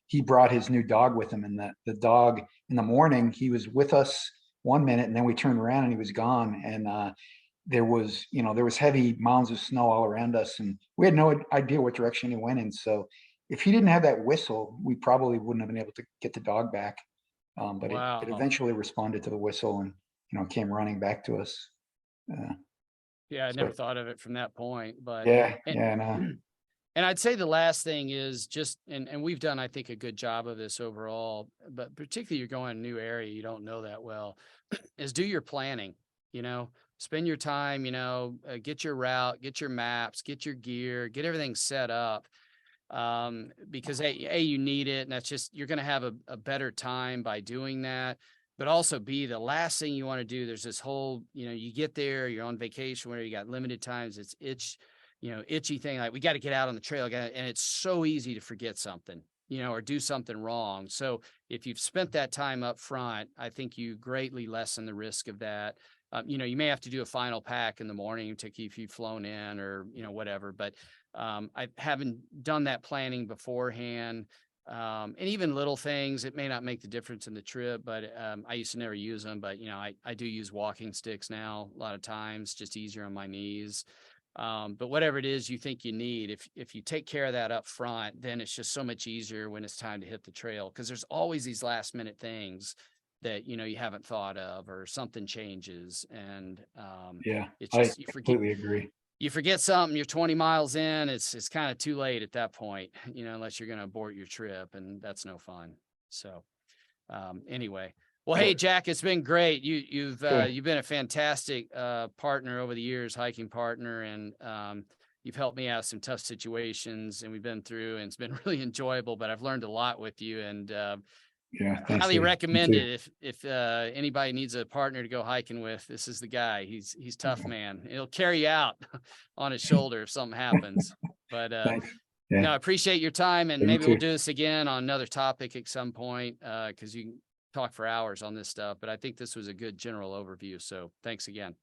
he brought his new dog with him. And the dog, in the morning, he was with us 1 minute, and then we turned around and he was gone. And there was heavy mounds of snow all around us, and we had no idea what direction he went in. So if he didn't have that whistle, we probably wouldn't have been able to get the dog back. But it wow. eventually responded to the whistle and came running back to us. Yeah, I never So thought of it from that point, but yeah, and, yeah, no, and I'd say the last thing is just, and we've done, I think, a good job of this overall, but particularly you're going to a new area, you don't know that well, is do your planning, spend your time, get your route, get your maps, get your gear, get everything set up. Because you need it. And that's just, you're going to have a better time by doing that. But also B, the last thing you want to do, there's this whole, you get there, you're on vacation where you got limited times. It's itchy thing. Like, we got to get out on the trail. And it's so easy to forget something, or do something wrong. So if you've spent that time up front, I think you greatly lessen the risk of that. You may have to do a final pack in the morning, particularly if you've flown in or, whatever, but I haven't done that planning beforehand. And even little things, it may not make the difference in the trip, but I used to never use them, but I do use walking sticks now a lot of times, just easier on my knees. But whatever it is you think you need, if you take care of that up front, then it's just so much easier when it's time to hit the trail. Cause there's always these last minute things that, you haven't thought of, or something changes. And yeah, it's I just, completely agree. you forget something, you're 20 miles in, it's kind of too late at that point, unless you're going to abort your trip, and that's no fun. So, anyway, well, hey, Good, Jack, it's been great. good. You've been a fantastic, partner over the years, hiking partner. And, you've helped me out some tough situations, and we've been through, and it's been really enjoyable, but I've learned a lot with you, and, Yeah, thanks, highly Steve. You recommend too. it if anybody needs a partner to go hiking with. This is the guy. He's tough, man. He'll carry you out on his shoulder if something happens. But Thanks. no, Yeah, I appreciate your time, and you maybe we'll too. do this again on another topic at some point, because you can talk for hours on this stuff. But I think this was a good general overview. So thanks again.